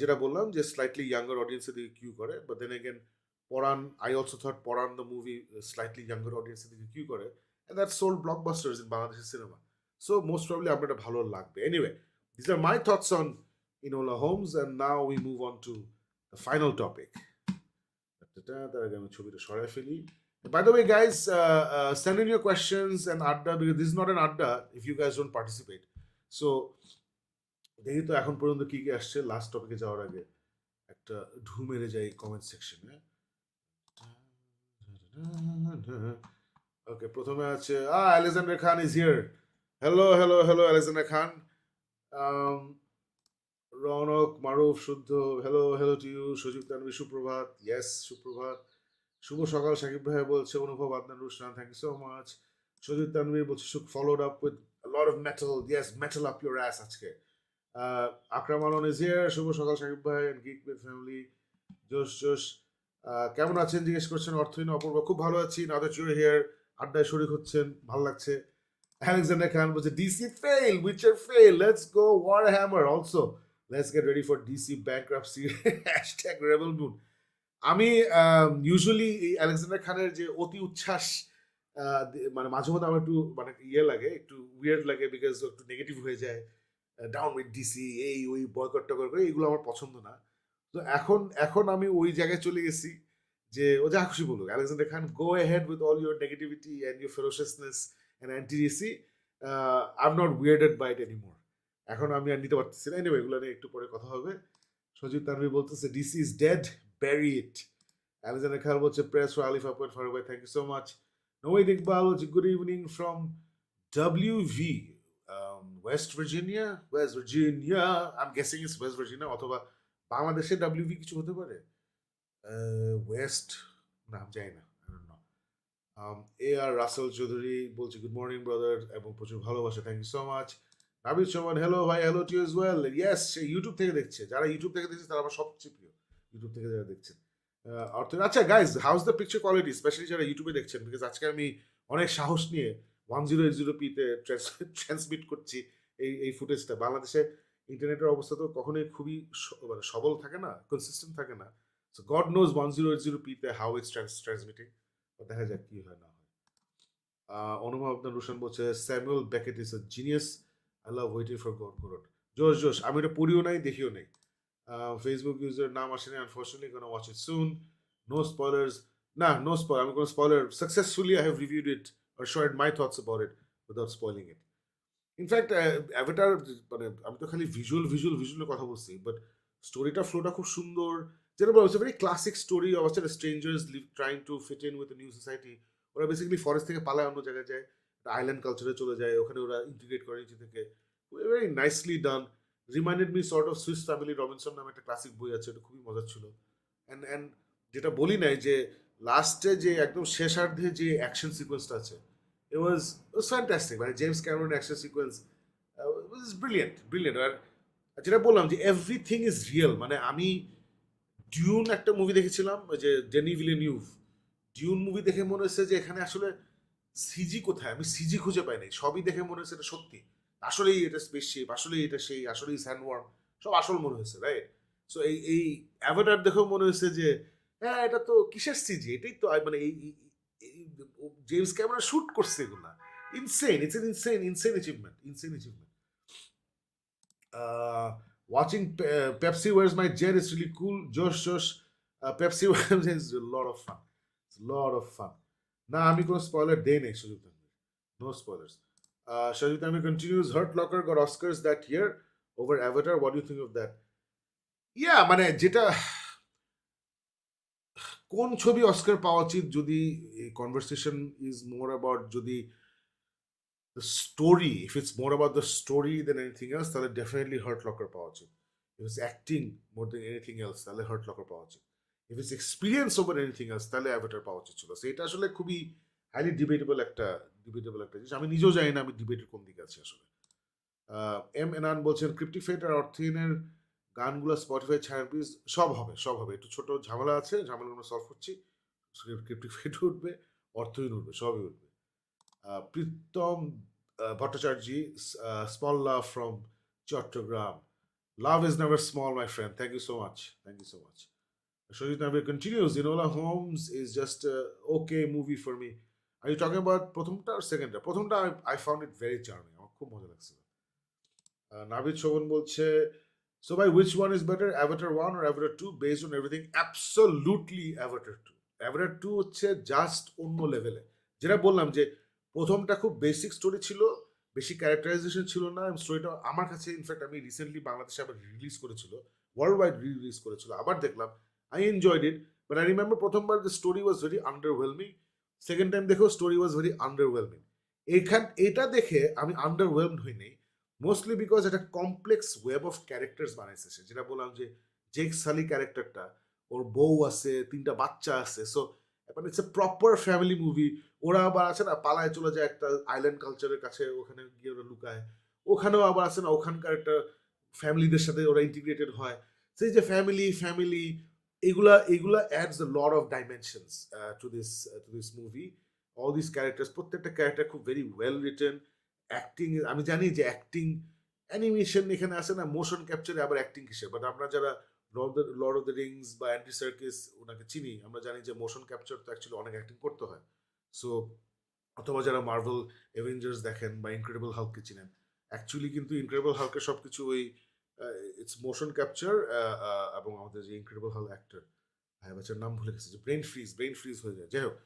যেটা বললাম যে স্লাইটলি ইয়াঙ্গার অডিয়েন্সের দিকে কিউ করে, but then again Poran, I also thought Poran the movie slightly younger অডিয়েন্সের দিকে কিউ করে, and that sold blockbusters in Bangladeshi cinema. So most probably আপনার এটা ভালো লাগবে। Anyway, these are my thoughts on Enola Holmes, and now we move on to the final topic. তার আগে আমি ছবিটা সরাই ফেলি। By the way, guys, send in your questions and adda, because this is not an adda if you guys don't participate. So দেখি তো এখন পর্যন্ত কি কি আসছে। লাস্ট টপিকে যাওয়ার আগে একটা ঢু মেরে যাই কমেন্ট সেকশনে। ওকে, প্রথমে আছে Alexander Khan is here. Hello hello hello Alexander Khan. Rounak Maruf Shuddho, hello hello to you. Sajib Tanvi সুপ্রভাত, ইয়েস সুপ্রভাত। শুভ সকাল সাকিব ভাই বলছে, Anubhav Adnan Rushnan, thank you so much. Sajib Tanvir বলছে শুক followed up with a lot of metal, yes metal up your ass আজকে। আকরাম আলন ইজ হিয়ার, শুভ সকাল সাকিব ভাই এন্ড গিক উইথ ফ্যামিলি। জোশ জোশ। কেমন আছেন জিজ্ঞেস করছেন অর্থহীন অপূর্ব, খুব ভালো আছি। Now that you are here, আড্ডায় শরীক হচ্ছেন, ভালো লাগছে। আলেকজান্ডার খান বলছে DC fail, Witcher fail, let's go Warhammer also. Let's get ready for DC bankruptcy. Hashtag rebel moon. আমি ইউজুয়ালি এই আলেকজান্ডার খানের যে অতি উচ্ছ্বাস মানে মাঝে মধ্যে আমার একটু মানে ইয়ে লাগে, একটু উইয়ার্ড লাগে, বিকজ একটু নেগেটিভ হয়ে যায়, ডাউন উইথ ডিসি, এই ওই বয়কট টয়কট করে, এগুলো আমার পছন্দ না। তো এখন এখন আমি ওই জায়গায় চলে গেছি যে ও যা খুশি বলুক, Alexander Khan, go ahead with all your negativity and your ferociousness and anti DC, I am not weirded by it anymore. এখন আমি আর নিতে পারতেছি না। এনিওয়ে, এগুলো নিয়ে একটু পরে কথা হবে। সজিব তানভীর বলতেছে DC is dead, bury it. Alexander Khal বলছে press for Ali Fapoid Farouk bhai, thank you so much. Noid Iqbal বলছে good evening from WV, West Virginia. West Virginia, I'm guessing it's West Virginia, অথবা বাংলাদেশে WV কিছু হতে পারে। West, না আমি জানি না, I don't know. AR Rasel Chowdhury বলছে গুড মর্নিং ব্রাদার এবং প্রচুর ভালোবাসা, thank you so much. Nabid Soman, hello ভাই, hello to you as well. Yes, সে ইউটিউব থেকে দেখছে, যারা ইউটিউব থেকে দেখছে তারা আমার সবচেয়ে প্রিয়, ইউটিউব থেকে যারা দেখছেন। আচ্ছা guys, house the picture quality, specially যারা ইউটিউবে দেখছেন, বিকজ আজকে আমি অনেক সাহস নিয়ে 1080p-তে ট্রান্সমিট করছি এই ফুটেজটা। বাংলাদেশে ইন্টারনেটের অবস্থা তো কখনোই খুবই মানে সবল থাকে না, কনসিস্টেন্ট থাকে না। সো গড নোজ 1080p-তে হাউ ইটস ট্রান্সমিটিং। দেখা যাক কি হয় না হয়। অনুভব আব্দুল রোশন বলছে Samuel Beckett is a genius, I love waiting for god good. জোশ জোশ, আমি এটা পড়িও নাই, দেখিও নাই। ফেসবুক ইউজার নাম আসেনি, unfortunately gonna watch it soon. No spoilers, না নো স্পয়লার, আমি কোনো spoiler, successfully I have reviewed it or shared my thoughts about it without spoiling it. In fact Avatar, মানে আমি তো খালি ভিজুয়ালের কথা বলছি, বাট স্টোরিটা ফ্লোটা খুব সুন্দর। যেটা বলা হচ্ছে very classic story of strangers live trying to fit in with new society. ওরা বেসিক্যালি ফরেস্ট থেকে পালায় অন্য জায়গায় যায়, আইল্যান্ড কালচারে চলে যায়, ওখানে ওরা ইন্টিগ্রেট করে নিজে থেকে। Very nicely done, reminded me sort of Swiss family Robinson নামে একটা ক্লাসিক বই আছে, এটা খুবই মজার ছিল। অ্যান্ড যেটা বলি নাই যে লাস্টে যে একদম শেষার্ধে যে অ্যাকশন সিকোয়েন্সটা আছে, it was fantastic. মানে James Cameron action sequence was brilliant. আর যেটা বললাম যে এভরিথিং ইজ রিয়েল। মানে আমি ডিউন একটা মুভি দেখেছিলাম, ওই যে ডেনি ভিলেনিউভ, ডিউন মুভি দেখে মনে হচ্ছে যে এখানে আসলে সিজি কোথায়, আমি সিজি খুঁজে পাই নাই, সবই দেখে মনে হচ্ছে এটা সত্যি, আসলেই এটা স্পেসশিপ, আসলেই এটা সেই, আসলেই স্যান্ডওয়ার্ম, সব আসল মনে হয়েছে, রাইট? সো এই অ্যাভাটার দেখেও মনে হয়েছে যে হ্যাঁ এটা তো কিসের সিজি, এটাই তো মানে জেমস ক্যামেরন শুট করছে এগুলা। Insane, it's an insane achievement. Watching Pepsi Where's My Jet is really cool. Josh, Pepsi Where's is a lot of fun. It's a lot of fun. না আমি কোনো স্পয়লার দেই নাই সুযোগ থাকবে, no স্পয়লার্স। Shajit Amir continues, Hurt Locker got Oscars that year over Avatar. What do you think of that? Yeah, মানে যেটা কোন ছবি অস্কার পাওয়া উচিত, যদি কনভারসেশন ইজ মোর অ্যাবাউট, যদি the story, if it's more about the story than anything else, তাহলে definitely Hurt Locker পাওয়া উচিত। If it's acting more than anything else, তাহলে Hurt Locker পাওয়া উচিত। If it's experience over anything else, তাহলে Avatar পাওয়া উচিত ছিল। সো এটা আসলে খুবই হাইলি ডিবেটেবল একটা জিনিস। আমি নিজেও জানি না আমি ডিবেটের কোন দিকে আছি আসলে। এম এনান বলছেন ক্রিপ্টিক ফেট আর অর্থহীনের গানগুলো স্পটিফাই ছাড়েন প্লিজ। সব হবে, একটু ছোট ঝামেলা আছে, ঝামেলাগুলো সলভ করছি। ক্রিপ্টিক ফেট উঠবে, অর্থহীন উঠবে, সবই উঠবে। Pritam Bhattacharya, small love from Chattogram. Love is never small, my friend. Thank you so much. Shojit Navir continues, Enola Holmes is just a okay movie for me. Are you talking about প্রথমটা or সেকেন্ডটা? প্রথমটা I found it very charming. আমার খুব মজা লাগছিল। নাবিদ শোভন বলছে, so by which one is better, Avatar 1 or Avatar 2? Based on everything, absolutely Avatar 2. Avatar 2 হচ্ছে just অন্য লেভেলে। যেটা বললাম যে প্রথমটা খুব বেসিক স্টোরি ছিল, বেশি ক্যারেক্টারাইজেশন ছিল না, স্টোরিটা আমার কাছে ইনফ্যাক্ট আমি রিসেন্টলি বাংলাদেশে আবার রিলিজ করেছিল, ওয়ার্ল্ড ওয়াইড রিলিজ করেছিল, আবার দেখলাম, I enjoyed it. But I remember প্রথমবার the story was very underwhelming, second time দেখেও স্টোরি ওয়াজ ভেরি আন্ডারওয়েলমিং। এটা দেখে আমি আন্ডারওয়েলমড হইনি, মোস্টলি বিকজ একটা কমপ্লেক্স ওয়েব অফ ক্যারেক্টার্স বানাইছে সে। যেটা বললাম যে জেক সালি ক্যারেক্টারটা, ওর বউ আছে, 3টা বাচ্চা আছে, সো মানে it's a proper family movie. ওরা আবার আছে না পালায় চলে যায় একটা আইল্যান্ড কালচারের কাছে, ওখানে গিয়ে ওরা লুকায়, ওখানেও আবার আছে না ওখানকার একটা ফ্যামিলিদের সাথে ওরা ইন্টিগ্রেটেড হয়। সেই যে ফ্যামিলি এগুলা ads a lot of dimensions to this movie. All this characters, প্রত্যেকটা ক্যারেক্টার খুব ভেরি ওয়েল রিটেন। অ্যাক্টিং, আমি জানি যে অ্যাক্টিং অ্যানিমেশন এখানে আসে না, মোশন ক্যাপচারে আবার অ্যাক্টিং কিসের? বাট আমরা যারা লর্ড অফ দ্য রিংস বা অ্যান্ডি সার্কিস ওনাকে চিনি, আমরা জানি যে মোশন ক্যাপচার তো অ্যাকচুয়ালি অনেক অ্যাক্টিং করতে হয়। সো অথবা যারা মার্ভেল অ্যাভেঞ্জার্স দেখেন বা ইনক্রেডিবল হাল্ককে চিনেন, অ্যাকচুয়ালি কিন্তু ইনক্রেডিবল হাল্কের সব কিছু ওই ইটস মোশন ক্যাপচার। এবং আমাদের যে ইনক্রেডিবল হাল্ক অ্যাক্টর, হ্যাঁ বাচ্চার নাম ভুলে গেছে, যে ব্রেন ফ্রিজ হয়ে যায়। যাই হোক,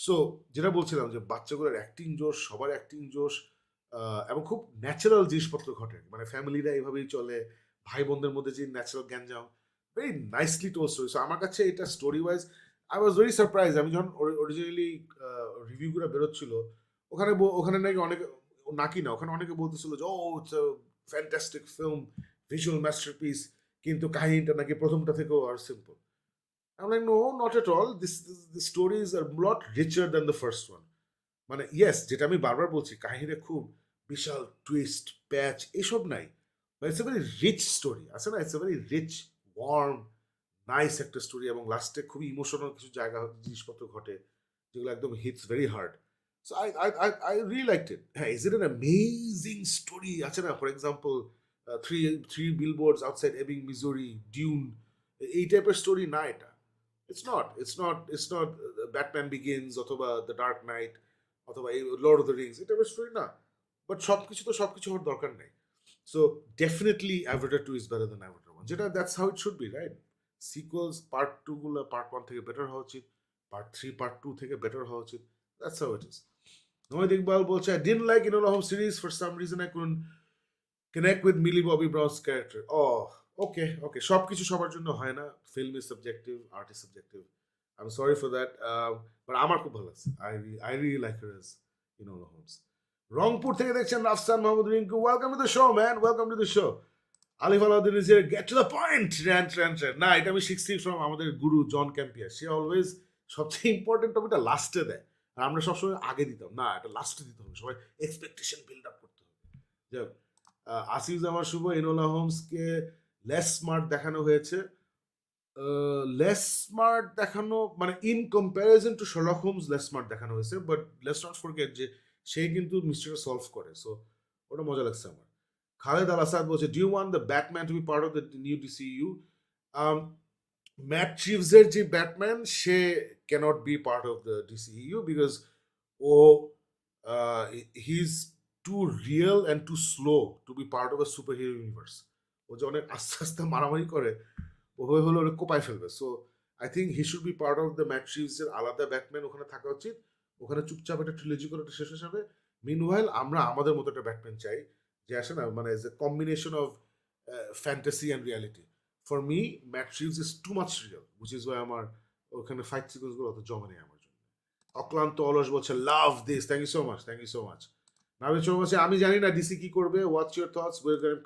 সো যেটা বলছিলাম যে বাচ্চাগুলোর অ্যাক্টিং জোশ, সবার অ্যাক্টিং জোশ, এবং খুব ন্যাচারাল জিনিসপত্র ঘটে, মানে ফ্যামিলিরা এইভাবেই চলে, ভাই বোনদের মধ্যে যে ন্যাচারাল গ্যাঞ্জাম, very nicely toll story. So আমার কাছে এটা story wise I was very surprise. আমি যখন অরিজিনালি রিভিউগুলো বেরোচ্ছিল, ওখানে নাকি অনেকে, নাকি না, ওখানে অনেকে বলতেছিল যে ও it's a fantastic film, visual masterpiece, কিন্তু কাহিনীটা নাকি প্রথমটা থেকেও আর simple. I'm like, no, not at all. The stories are a lot richer than the first one. মানে ইয়েস, যেটা আমি বারবার বলছি, কাহিনীতে খুব বিশাল টুইস্ট প্যাচ এসব নাই, but it's a very rich story আছে না, it's a very rich, warm, nice একটা স্টোরি, এবং লাস্টে খুবই ইমোশনাল কিছু জায়গা জিনিসপত্র ঘটে যেগুলো একদম hits very hard. So I really liked it. হ্যাঁ, is it an amazing story আছে না, for example three three billboards outside Ebbing Missouri, Dune, এই টাইপের স্টোরি না এটা। It's not ব্যাটম্যান বিগিনস অথবা দ্য ডার্ক নাইট অথবা এই লর্ড অফ দ্য রিংস, এটা স্টোরি না। বাট সবকিছু তো সবকিছু হওয়ার দরকার নেই। So definitely Avatar 2 is better than Avatar 1, যেটা that's how it should be, right? Sequels part 2 গুলো পার্ট 1 থেকে বেটার হওয়া উচিত, পার্ট 3 পার্ট 2 থেকে বেটার হওয়া উচিত। That's how it is. Noid Iqbal বলছে, I didn't like Enola Holmes series. For some reason I couldn't connect with Millie Bobby Brown's character. Oh, okay. সবকিছু সবার জন্য হয় না। Film is subjective, art is subjective. I'm sorry for that. But আমার খুব ভালো লাগছে। I really like her as Enola Holmes. Rangpur থেকে দেখছেন Rafsan Mahmud Rinku. Welcome to the show, man. Welcome to the show. Alif Alauddin is here. Get to the point. Rant. না, এটা আমি শিখছি from আমাদের গুরু জন ক্যাম্পিয়ার। সে অলওয়েজ সবচেয়ে ইম্পর্টেন্ট টপিকটা লাস্টে দেয়, আর আমরা সবসময় আগে দিতাম। না, এটা লাস্টে দিতে হবে, সবাই এক্সপেকটেশন বিল্ড আপ করতে হবে। যাই হোক, আসিফ জামান শুভ, এনোলা হোমসকে লেস স্মার্ট দেখানো হয়েছে। লেস স্মার্ট দেখানো মানে in comparison to Sherlock Holmes less smart দেখানো হয়েছে, বাট লেটস নট ফরগেট যে সে কিন্তু মিস্টারটা সলভ করে, সো ওটা মজা লাগছে আমার। খালেদ আল আসাদ বলছে, do you want the Batman to be part of the new DCU? Matt রিভসের যে ব্যাটম্যান, সে can't be part of the DCU because ও he is too real and too slow to be part of a super hero universe. ও যে অনেক আস্তে আস্তে মারামারি করে, ওভাবে হলে ওরা কোপায় ফেলবে। So I think he should be part of the Matt রিভসের আলাদা ব্যাটম্যান ওখানে থাকা উচিত। ওখানে চুপচাপ একটা ট্রিলজি করে শেষ হয়ে যাবে। মিনওয়াইল আমরা আমাদের মতো একটা ব্যাটম্যান চাই, যে আসে না, মানে as a combination of fantasy and reality. For me Matt Reeves is too much real, which is why আমার ওখানে ফাইট সিকোয়েন্সগুলো অত জমে নেই আমার জন্য। অক্লান্ত অলস বলছে, love this, thank you so much. Nabid Chowdhury বলছে, আমি জানি না ডিসি কি করবে, what's your thoughts,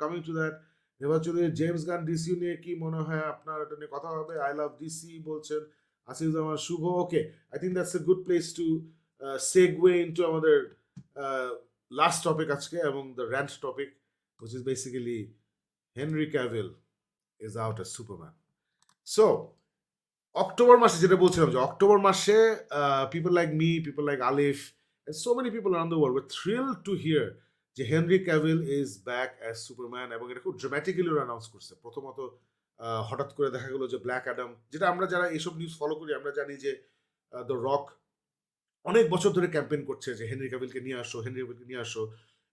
coming to that. এবার চৌধুরী, জেমস গান ডিসি নিয়ে কি মনে হয় আপনার, এটা নিয়ে কথা হবে। আই লাভ ডিসি বলছেন Asif Zaman Shuvo. Okay, I think that's a good place to segue into আমাদের লাস্ট টপিক আজকে, এবং the rant topic, which is basically Henry Cavill is out as Superman. So October মাসে যেটা বলছিলাম, যে অক্টোবর মাসে people like me, people like Alif, and so many people around the world were thrilled to hear যে Henry Cavill is back as Superman, এবং এটা খুব dramatically announce করছে। প্রথমত হঠাৎ করে দেখা গেলো যে ব্ল্যাক অ্যাডাম, যেটা আমরা যারা এইসব নিউজ ফলো করি আমরা জানি যে দ্য রক অনেক বছর ধরে ক্যাম্পেইন করছে যে হেনরি ক্যাভিলকে নিয়ে আসো,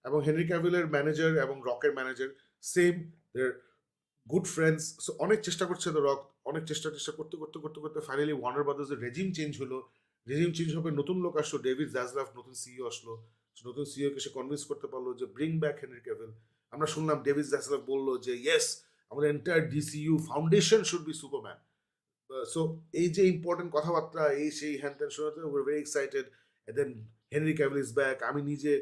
এবং হেনরি ক্যাভিলের ম্যানেজার এবং রকের ম্যানেজার সেম, দের গুড ফ্রেন্ডস। সো অনেক চেষ্টা করছে দ্য রক, অনেক চেষ্টা করতে ফাইনালি ওয়ার্নার ব্রাদার্সের রেজিম চেঞ্জ হলো। রেজিম চেঞ্জ হবে, নতুন লোক আসলো, ডেভিড জাজলাফ নতুন সিইও আসলো। নতুন সিইওকে সে কনভিন্স করতে পারলো যে ব্রিং ব্যাক হেনরি ক্যাভিল। আমরা শুনলাম ডেভিড জাজলাফ বললো যে ইয়েস, আমাদের entire DCU foundation should be Superman. So এই যে ইম্পর্টেন্ট কথাবার্তা, এই সেই হ্যান ত্যান শোনাতে we're very excited. And then Henry Cavill is back. আমি নিজে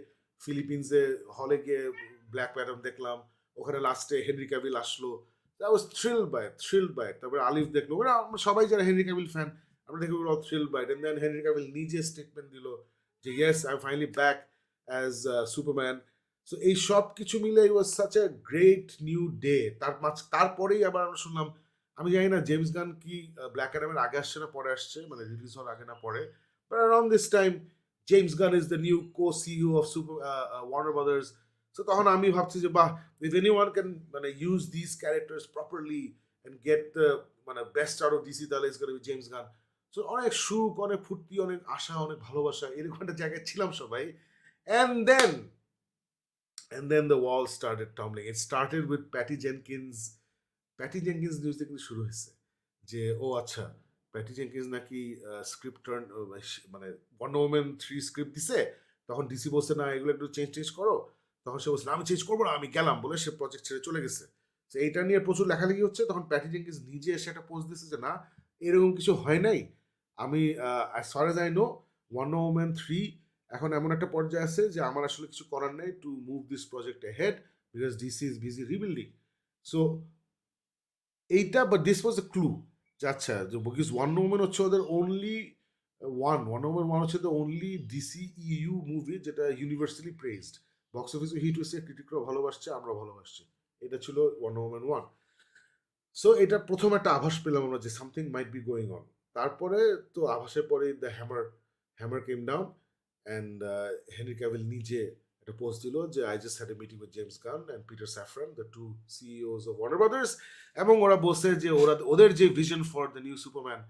ফিলিপিন্সে হলে গিয়ে ব্ল্যাক প্যাডাম দেখলাম, ওখানে লাস্টে হেনরি ক্যাভিল আসলো। I was thrilled by it. তারপরে আলিফ দেখলো, ওরা আমরা সবাই যারা হেনরি ক্যাভিল ফ্যান, আমরা দেখি ওরা thrilled by it. And then Henry Cavill নিজে স্টেটমেন্ট দিল যে yes, I am finally back as Superman. So এই সব কিছু মিলে it was such a great new day. তারপরেই আবার আমরা শুনলাম, আমি জানি না জেমস গান কি ব্ল্যাক অ্যাডামের আগে আসছে না পরে আসছে, মানে রিলিজ হওয়ার আগে না পরে, but around this time James Gunn is the new co CEO of Warner Brothers. So তখন আমি ভাবছি যে বাহ, ইফ এনি ওয়ান ক্যান মানে use this characters properly and get the মানে বেস্ট আউট অফ ডিসি, তাহলে is gonna be James Gunn. So অনেক সুখ, অনেক ফুর্তি, অনেক আশা, অনেক ভালোবাসা, এরকম একটা জায়গায় ছিলাম সবাই। And then the wall started tumbling. It started with Patty Jenkins নিউজটা কিন্তু শুরু হয়েছে যে ও আচ্ছা, প্যাটি জেনকিন্স নাকি স্ক্রিপ্ট টার্ন মানে ওয়ান্ডার ওম্যান 3 স্ক্রিপ্ট দিছে। তখন ডিসি বলছে না এগুলো একটু চেঞ্জ করো। তখন সে বলছে আমি চেঞ্জ করবো না, আমি গেলাম বলে সে প্রজেক্ট ছেড়ে চলে গেছে। তো এইটা নিয়ে প্রচুর লেখালেখি হচ্ছে। তখন প্যাটি জেনকিন্স নিজে এসে একটা পোস্ট দিচ্ছে যে না, এরকম কিছু হয় নাই। আমি as far age I know wonder Woman 3 এখন এমন একটা পর্যায়ে আছে যে আমার আসলে কিছু করার নেই to move this project head because DC is busy rebuilding. So এইটা, but this was a clue যে আচ্ছা, বিকজ ওয়ান্ডার ওম্যান হচ্ছে ওদের ওনলি ওয়ান্ডার ওম্যান 1 হচ্ছে the only DC U movie যেটা universally praised. Box office hit হয়েছে, ক্রিটিকরাও ভালোবাসছে, আমরা ভালোবাসছি। এটা ছিল ওয়ান্ডার ওম্যান 1। সো এটা প্রথম একটা আভাস পেলাম আমরা যে something might be going on. তারপরে তো আভাসের পরে the hammer came down and Henry Cavill নিজে একটা পোস্ট দিল যে I just had a meeting with James Gunn and Peter Safran, the two CEOs of Warner Brothers. এবং ওরা বলছে যে ওদের যে vision for the new Superman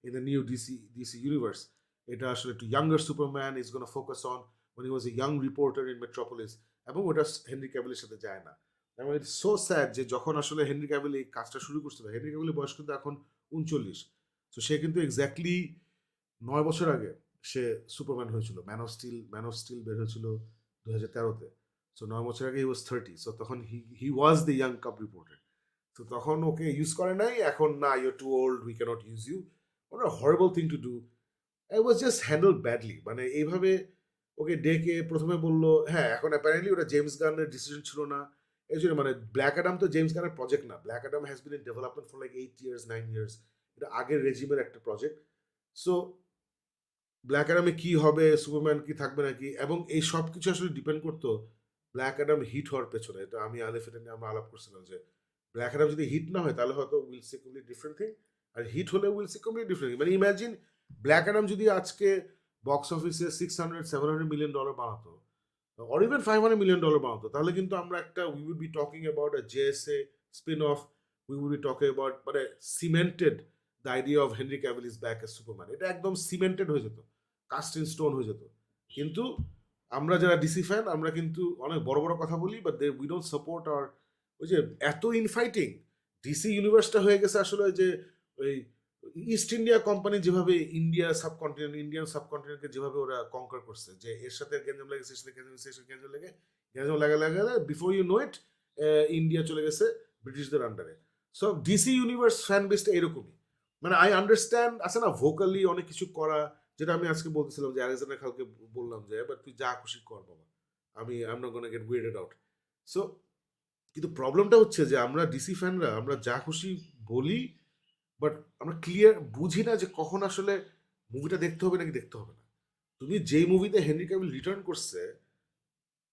in the new DC universe, এটা আসলে একটু younger Superman is gonna focus on when he was a young reporter in Metropolis, এবং ওটা হেনরি ক্যাভিলের সাথে যায় না। এবং ইটস সো স্যাড যে যখন আসলে হেনরি ক্যাভিল এই কাজটা শুরু করছিল, হেনরি ক্যাভিলের বয়স কিন্তু এখন 39। তো সে কিন্তু এক্স্যাক্টলি 9 বছর আগে সে সুপারম্যান হয়েছিল। ম্যান অফ স্টিল বের হয়েছিল 2013-তে। সো 9 বছর আগে হি ওয়াজ 30। সো তখন he was the young cub reporter. তো তখন ওকে ইউজ করে নাই, এখন না you too old, we can't use you. What a horrible thing to do. It was just handle badly. মানে এইভাবে ওকে ডেকে প্রথমে বললো হ্যাঁ, এখন অ্যাপারেন্টলি ওটা জেমস গানের ডিসিশন ছিল না। এই জন্য মানে ব্ল্যাক অ্যাডাম তো জেমস গানের প্রজেক্ট না। Black Adam has been in development for like 8 years 9 years। এটা আগের রেজিমের একটা প্রজেক্ট। সো ব্ল্যাক অ্যাডামে কি হবে, সুপারম্যান কি থাকবে নাকি, এবং এই সব কিছু আসলে ডিপেন্ড করতো ব্ল্যাক অ্যাডাম হিট হওয়ার পেছনে। এটা আমি আলেফ এটা নিয়ে আমরা আলাপ করছিলাম যে ব্ল্যাক অ্যাডাম যদি হিট না হয় তাহলে হয়তো will see complete different thing, আর হিট হলে will see complete different thing. মানে ইমাজিন ব্ল্যাক অ্যাডাম যদি আজকে বক্স অফিসে $600-700 million বানাতো, or even $500 million বানাতো, তাহলে কিন্তু আমরা একটা we would be talking about a JSA spin off. We would be talking about মানে cemented the idea of Henry Cavill is back as Superman. এটা একদম সিমেন্টেড হয়ে যেত, কাস্ট ইন স্টোন হয়ে যেত। কিন্তু আমরা যারা ডিসি ফ্যান, আমরা কিন্তু অনেক বড় বড় কথা বলি, বাট উই ডোন্ট সাপোর্ট আর ওই যে এত ইনফাইটিং ডিসি ইউনিভার্সটা হয়ে গেছে আসলে যে ওই ইস্ট ইন্ডিয়া কোম্পানি যেভাবে ইন্ডিয়ান সাবকন্টিনেন্টকে যেভাবে ওরা কঙ্কার করছে, যে এর সাথে গ্যাঞ্জাম লেগেছে, এর সাথে গ্যাঞ্জাম লেগে before you know it India চলে গেছে ব্রিটিশদের আন্ডারে। সো ডিসি ইউনিভার্স ফ্যান বেসটা এরকমই। মানে আই আন্ডারস্ট্যান্ড আছে না ভোকালি অনেক কিছু করা, যেটা আমি আজকে বলতেছিলাম যে অ্যারিজোনা খালকে বললাম যে এবার তুই যা খুশি কর বাবা, I am not gonna get weirded out. So কিন্তু প্রবলেমটা হচ্ছে যে আমরা ডিসি ফ্যানরা আমরা যা খুশি বলি, বাট আমরা ক্লিয়ার বুঝি না যে কখন আসলে মুভিটা দেখতে হবে নাকি দেখতে হবে না। তুমি যেই মুভিতে হেনরি ক্যাভিল রিটার্ন করছে,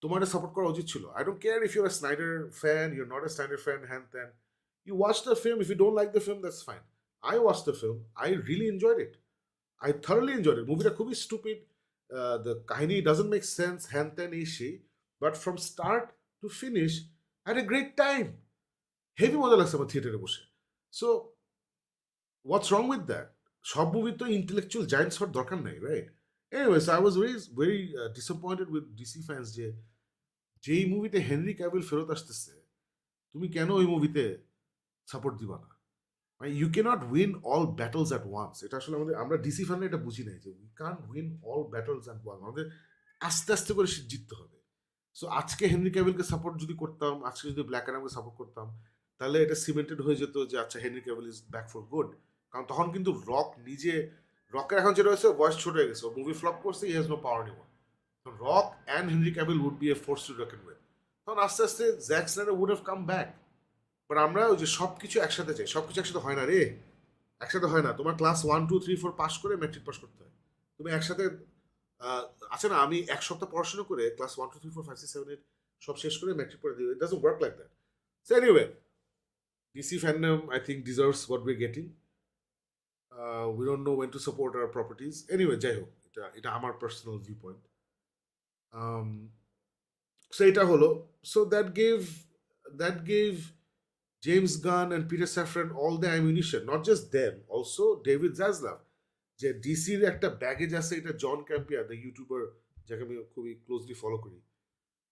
তোমার সাপোর্ট করা উচিত ছিল। I don't care if you're a Snyder fan, you're not a Snyder fan, হ্যান ত্যান। You watch the film, if you don't like the film that's fine. I watch the film, I really enjoyed it. I thoroughly enjoyed it. মুভিটা খুবই stupid, the কাহিনী doesn't make sense, হ্যান ত্যান এই সেই, but from start to finish had a great time. Heavy মজা লাগছে আমার থিয়েটারে বসে। So what's wrong with that? সব মুভি তো ইন্টেলেকচুয়াল জায়েন্টস হওয়ার দরকার নাই, right? Anyways I was very very disappointed with DC fans যে যেই মুভিতে হেনরি ক্যাভিল ফেরত আসতেছে, তুমি কেন ওই মুভিতে সাপোর্ট দিবা না? মানে you cannot win all battles at once. এটা আসলে আমরা ডিসি ফ্যানরা এটা বুঝি নাই যে we can't win all battles at once. আমাদের আস্তে আস্তে করে জিততে হবে। সো আজকে হেনরি ক্যাভিলকে সাপোর্ট যদি করতাম, আজকে যদি ব্ল্যাক অ্যাডামকে সাপোর্ট করতাম, তাহলে এটা সিমেন্টেড হয়ে যেত যে আচ্ছা Henry Cavill is back for good. কারণ তখন কিন্তু রকের এখন যেটা হয়েছে বয়স ছোট হয়ে গেছে, মুভি ফ্লপ করছে, he has no power anymore. Rock and Henry Cavill would be a force to reckon with. তখন আস্তে আস্তে Zack Snyder would have come back. But আমরা ওই যে সব কিছু একসাথে চাই, সব কিছু একসাথে হয় না রে। একসাথে হয় না। তোমার ক্লাস 1 2 3 4 পাস করে ম্যাট্রিক পাস করতে হয়। তুমি একসাথে আছে না, আমি 1 সপ্তাহ পড়াশোনা করে ক্লাস 1 2 3 4 5 6 7 8 সব শেষ করে ম্যাট্রিক পড়ে দিই। It doesn't work like that. So anyway, DC fandom I think deserves what we getting. We don't no went to support hour properties. Anyway যাই হোক, এটা আমার পার্সোনাল ভিউ পয়েন্ট। সো এটা হলো, so that gave James Gunn and Peter Safran all the ammunition, not just them, also David Zaslav. যে ডিসির একটা baggage আছে, এটা জন ক্যাম্পিয়ার, দ্য ইউটিউবার, যাকে আমি খুবই ক্লোজলি ফলো করি,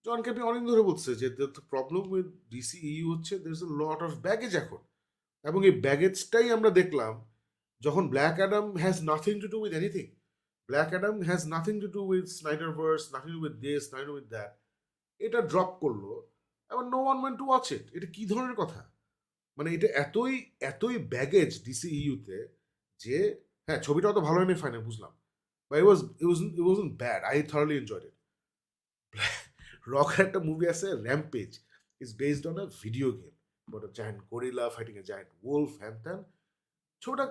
জন ক্যাম্পিয়ার অনেক ধরে বলছে যে the problem with DCU হচ্ছে there is a lot of baggage এখন। এবং এই ব্যাগেজটাই আমরা দেখলাম যখন Black Adam has nothing to do with anything, Black Adam has nothing to do with Snyderverse, nothing to do with this, nothing to with that, এটা drop করলো এবং no one went to watch it. এটা কি ধরনের কথা? মানে এটা এতই এতই ব্যাগেজ ডিসি ইউতে যে, হ্যাঁ ছবিটা অত ভালো হয়নি, ফাইনাল বুঝলাম, but it wasn't bad, I thoroughly enjoyed it. রকের একটা মুভি আছে Rampage, is based on a video game but a giant gorilla fighting a giant wolf, হ্যান ত্যান। ছবিটা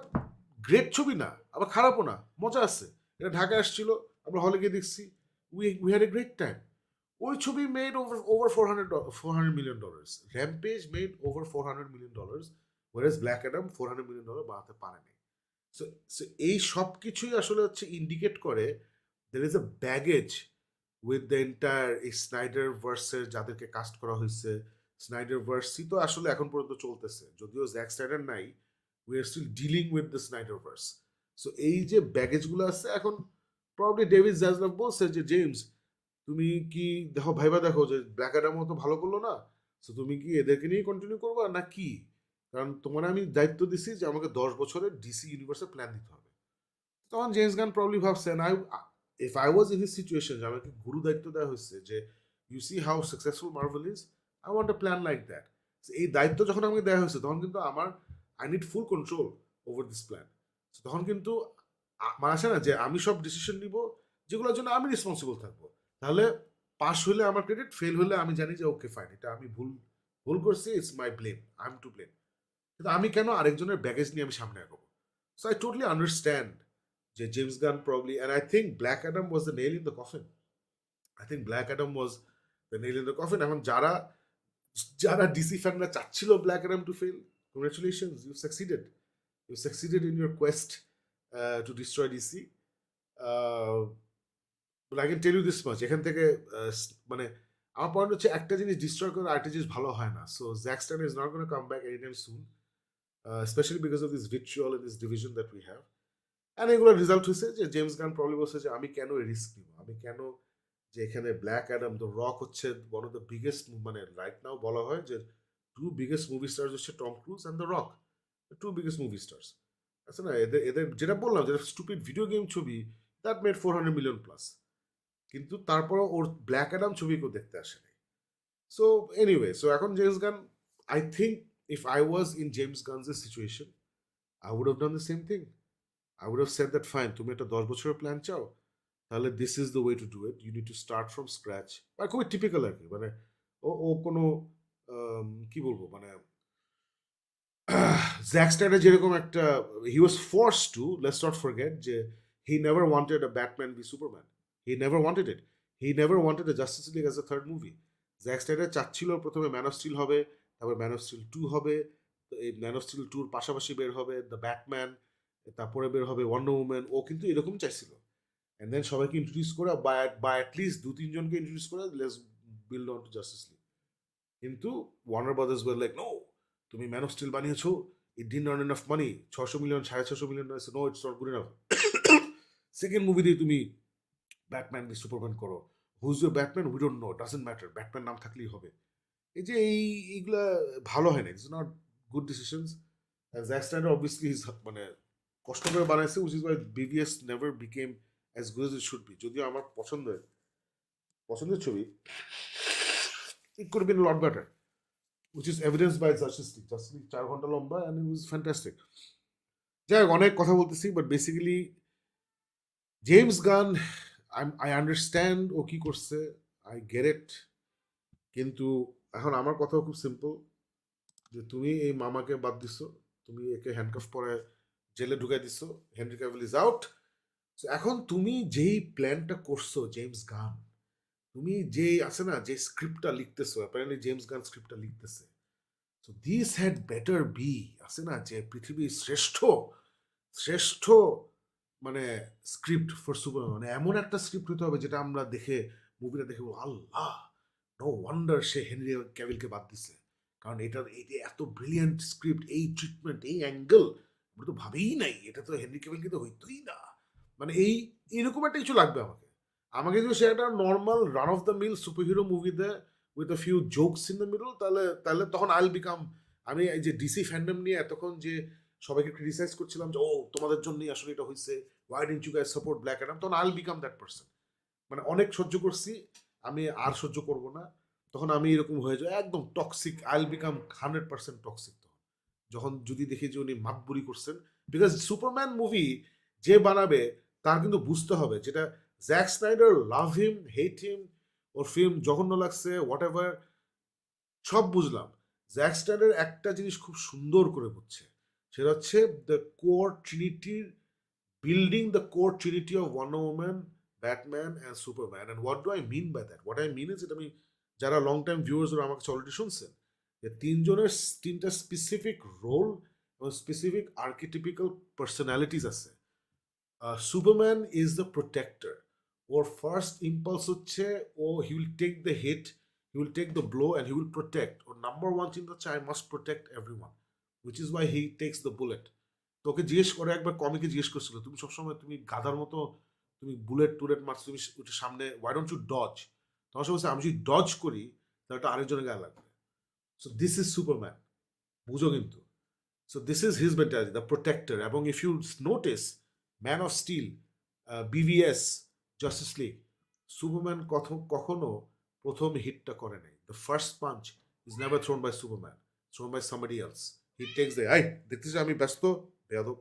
গ্রেট ছবি না, আবার খারাপও না, মজা আছে। এটা ঢাকায় আসছিল, আমরা হলে গিয়ে দেখছি, we had a great time. ওই ছবি made over $400 million। Rampage made over $400 million, ওয়ারেজ black Adam $400 million বানাতে পারেনি। সো সো এই সব কিছুই আসলে হচ্ছে ইন্ডিকেট করে দের is A baggage with the entire এই স্নাইডার ভার্সের যাদেরকে কাস্ট করা হয়েছে। স্নাইডার ভার্সই তো আসলে এখন পর্যন্ত চলতেছে, যদিও জ্যাক স্নাইডার নাই, we are still dealing with the Snyderverse. So এই যে ব্যাগেজগুলো আছে এখন, প্রবাবলি ডেভিড জাজলাভ বলছে যে জেমস, তুমি কি দেখো, ভাইবা দেখো যে ব্ল্যাক অ্যাডামও তো ভালো করলো না, সো তুমি কি এদেরকে নিয়ে কন্টিনিউ করবা না কি? কারণ তোমার আমি দায়িত্ব দিছি যে আমাকে 10 বছরের ডিসি ইউনিভার্সের প্ল্যান দিতে হবে। তখন জেমস গান প্রবলি ভাবছেন, if I was in his situation, যে আমাকে গুরু দায়িত্ব দেওয়া হয়েছে যে you see how successful Marvel is, I want a plan like that. এই দায়িত্ব যখন আমাকে দেওয়া হয়েছে তখন কিন্তু আমার, I need full control over this plan. তখন কিন্তু মানে আসে না যে আমি সব ডিসিশন নিব যেগুলোর জন্য আমি রেসপন্সিবল থাকবো। তাহলে পাস হলে আমার ক্রেডিট, ফেল হলে আমি জানি যে ওকে ফাইন, এটা আমি ভুল ভুল করছি, it's my blame, I am to blame. কিন্তু আমি কেন আরেকজনের ব্যাগেজ নিয়ে আমি সামনে আগাবো? সো আই টোটালি আন্ডারস্ট্যান্ড যে James Gunn probably, and I think Black Adam was the nail in the coffin. I think Black Adam was the nail in the coffin. এখন যারা যারা ডিসি ফ্যানরা চাচ্ছিল Black Adam to fail, congratulations, you succeeded, you succeeded in your quest to destroy DC. I can tell you this much, এখান থেকে মানে আমার point হচ্ছে একটা জিনিস ডিস্ট্রয় করে আরেকটা জিনিস ভালো হয় না। So Zack Snyder is not gonna come back any time soon, especially because of this ritual and this division that we have. And এগুলোর রেজাল্ট হয়েছে যে জেমস গান প্রবলি বলছে যে আমি কেন রিস্ক নিব, আমি কেন, যে এখানে ব্ল্যাক অ্যাডাম, দ্য রক হচ্ছে ওয়ান অফ দ্য বিগেস্ট, মানে রাইট নাও বলা হয় যে টু বিগেস্ট মুভি স্টার্স হচ্ছে Tom Cruise and the Rock, two biggest movie stars. আচ্ছা না, এদের এদের যেটা বললাম, যেটা স্টুপিড ভিডিও গেম ছবি, দ্যাট মেড 400 million প্লাস, কিন্তু তারপরে ওর ব্ল্যাক অ্যাডাম ছবি কেউ দেখতে আসেনি। সো এনিওয়ে, সো এখন James Gunn, I think if I was in James Gunn's situation, I would have done the same thing. I would have said that fine, তুমি একটা 10 বছরের প্ল্যান চাও, তাহলে this is the way to do it, you need to start from scratch. আর খুবই typical আর কি, মানে ও ও কোনো কি বলবো, মানে জ্যাক স্টাইনার যেরকম একটা, he was force to, let's not forget যে he never wanted a Batman v Superman, he never wanted it, he never wanted a Justice League as a third movie. Zack Snyder চাচ্ছিল প্রথমে man of still হবে, তারপর man of still 2 হবে, এই man of still 2-র পাশাপাশি বের হবে the Batman, তারপরে বের হবে ওয়ান্ডার উম্যান, ও কিন্তু এরকম চাইছিল। অ্যান্ড দেন সবাইকে ইন্ট্রোডিউস করে বা অ্যাটলিস্ট 2-3 জনকে ইন্ট্রোডিউস করে let's build on to Justice League. কিন্তু Warner Brothers were like, no, তুমি ম্যান অফ স্টিল বানিয়েছো, it didn't earn enough money, 600 million, 650 million, no it's not good enough. Second movie দিয়ে তুমি Batman দিয়ে Superman করো, who's your Batman, we don't know, doesn't matter, Batman নাম থাকলেই হবে। এই যে এইগুলা ভালো হয় না, it's not good decisions. Zack Snyder obviously is, মানে কষ্ট করে বানাইছে, which is why BvS never became as good as it should be. যদিও আমার পছন্দের ছবি, it could been lot better, which is evidenced by Justice League. Justice League 4 ঘন্টা লম্বা and it was fantastic. যাই হোক, অনেক কথা বলতেছি, but basically James Gunn, I understand ও কি করছে, আই গেট ইট। কিন্তু এখন আমার কথাও খুব সিম্পল, যে তুমি এই মামাকে বাদ দিছো, তুমি একে হ্যান্ডকাফ পরে জেলে ঢুকাই দিছো, হেনরি ক্যাভিল ইজ আউট। এখন তুমি যেই প্ল্যানটা করছো জেমস গান, তুমি যে আছে না, যে স্ক্রিপ্টটা লিখতেছো, অ্যাপারেন্টলি জেমস গান স্ক্রিপ্টটা লিখতেছে, so this had better be, আছে না যে পৃথিবীর শ্রেষ্ঠ শ্রেষ্ঠ মানে স্ক্রিপ্ট ফর সুপার, মানে এমন একটা স্ক্রিপ্ট হতে হবে যেটা আমরা দেখে, মুভিটা দেখে আল্লাহ, নো ওয়ান্ডার সে হেনরি ক্যাভিলকে বাদ দিছে, কারণ এটার এই যে এত ব্রিলিয়ান্ট স্ক্রিপ্ট, এই ট্রিটমেন্ট, এই অ্যাঙ্গেল, আমরা তো ভাবেই নাই, এটা তো হেনরি ক্যাভিলকে তো হইতোই না। মানে এইরকম একটা কিছু লাগবে আমাকে। আমাকে যদি সে একটা normal run of the mill super hero movie দেয় with a few jokes in the middle, তাহলে তাহলে তখন আইল বিকাম, আমি এই যে ডিসি ফ্যান্ডম নিয়ে এতক্ষণ যে সবাইকে ক্রিটিসাইজ করছিলাম যে ও তোমাদের জন্যই আসলে এটা হয়েছে, why didn't you guys support Black Adam, তখন আইল বিকাম দ্যাট পারসন। মানে অনেক সহ্য করছি, আমি আর সহ্য করব না, তখন আমি এরকম হয়ে যাই একদম টক্সিক, আইল বিকাম 100% টক্সিক। তখন যখন যদি দেখি যে উনি মাতবুরি করছেন, বিকজ সুপারম্যান মুভি যে বানাবে তার কিন্তু বুঝতে হবে, যেটা জ্যাক স্নাইডার, লাভ হিম হেট হিম, ওর ফিল্ম জঘন্য লাগছে হোয়াট এভার, সব বুঝলাম, জ্যাক স্নাইডার একটা জিনিস খুব সুন্দর করে বুঝছে, সেটা হচ্ছে দ্য কোর ট্রিনিটির, building the core trinity of Wonder Woman, Batman and Superman. And what do I mean by that? What I mean is that আমি যারা লং টাইম ভিউয়ার্স ওরা আমাকে অলরেডি শুনছেন যে তিনজনের তিনটা স্পেসিফিক রোল এবং স্পেসিফিক আর্কিটিপিক্যাল পার্সোনালিটিস আছে। সুপারম্যান ইজ দ্য প্রোটেক্টর, ওর ফার্স্ট ইম্পালস হচ্ছে ও he will take the hit, he will take the blow and he will protect, ওর নাম্বার ওয়ান চিন্তা হচ্ছে I must protect everyone, which is why he takes the bullet. তোকে জিজ্ঞেস করে একবার কমিকে জিজ্ঞেস করছিল তুমি সবসময় তুমি গাধার মতো তুমি বুলেট টুলেট মারছো, তুমি ওটা সামনে ওয়াই ডোন্ট ইউ ডজ, তখন সে বলছে আমি যদি ডজ করি তাহলে ওটা আরেকজনের গায়ে লাগবে। সো দিস ইজ সুপারম্যান, বুঝো কিন্তু। So this is his mentality, the protector. এবং if you notice man of steel, BvS, Justice League, Superman কখনো প্রথম হিটটা করে নাই, the first punch is never thrown by Superman, thrown by somebody else. He takes the I দেখতেছি আমি ব্যস্ত বেয়াদব।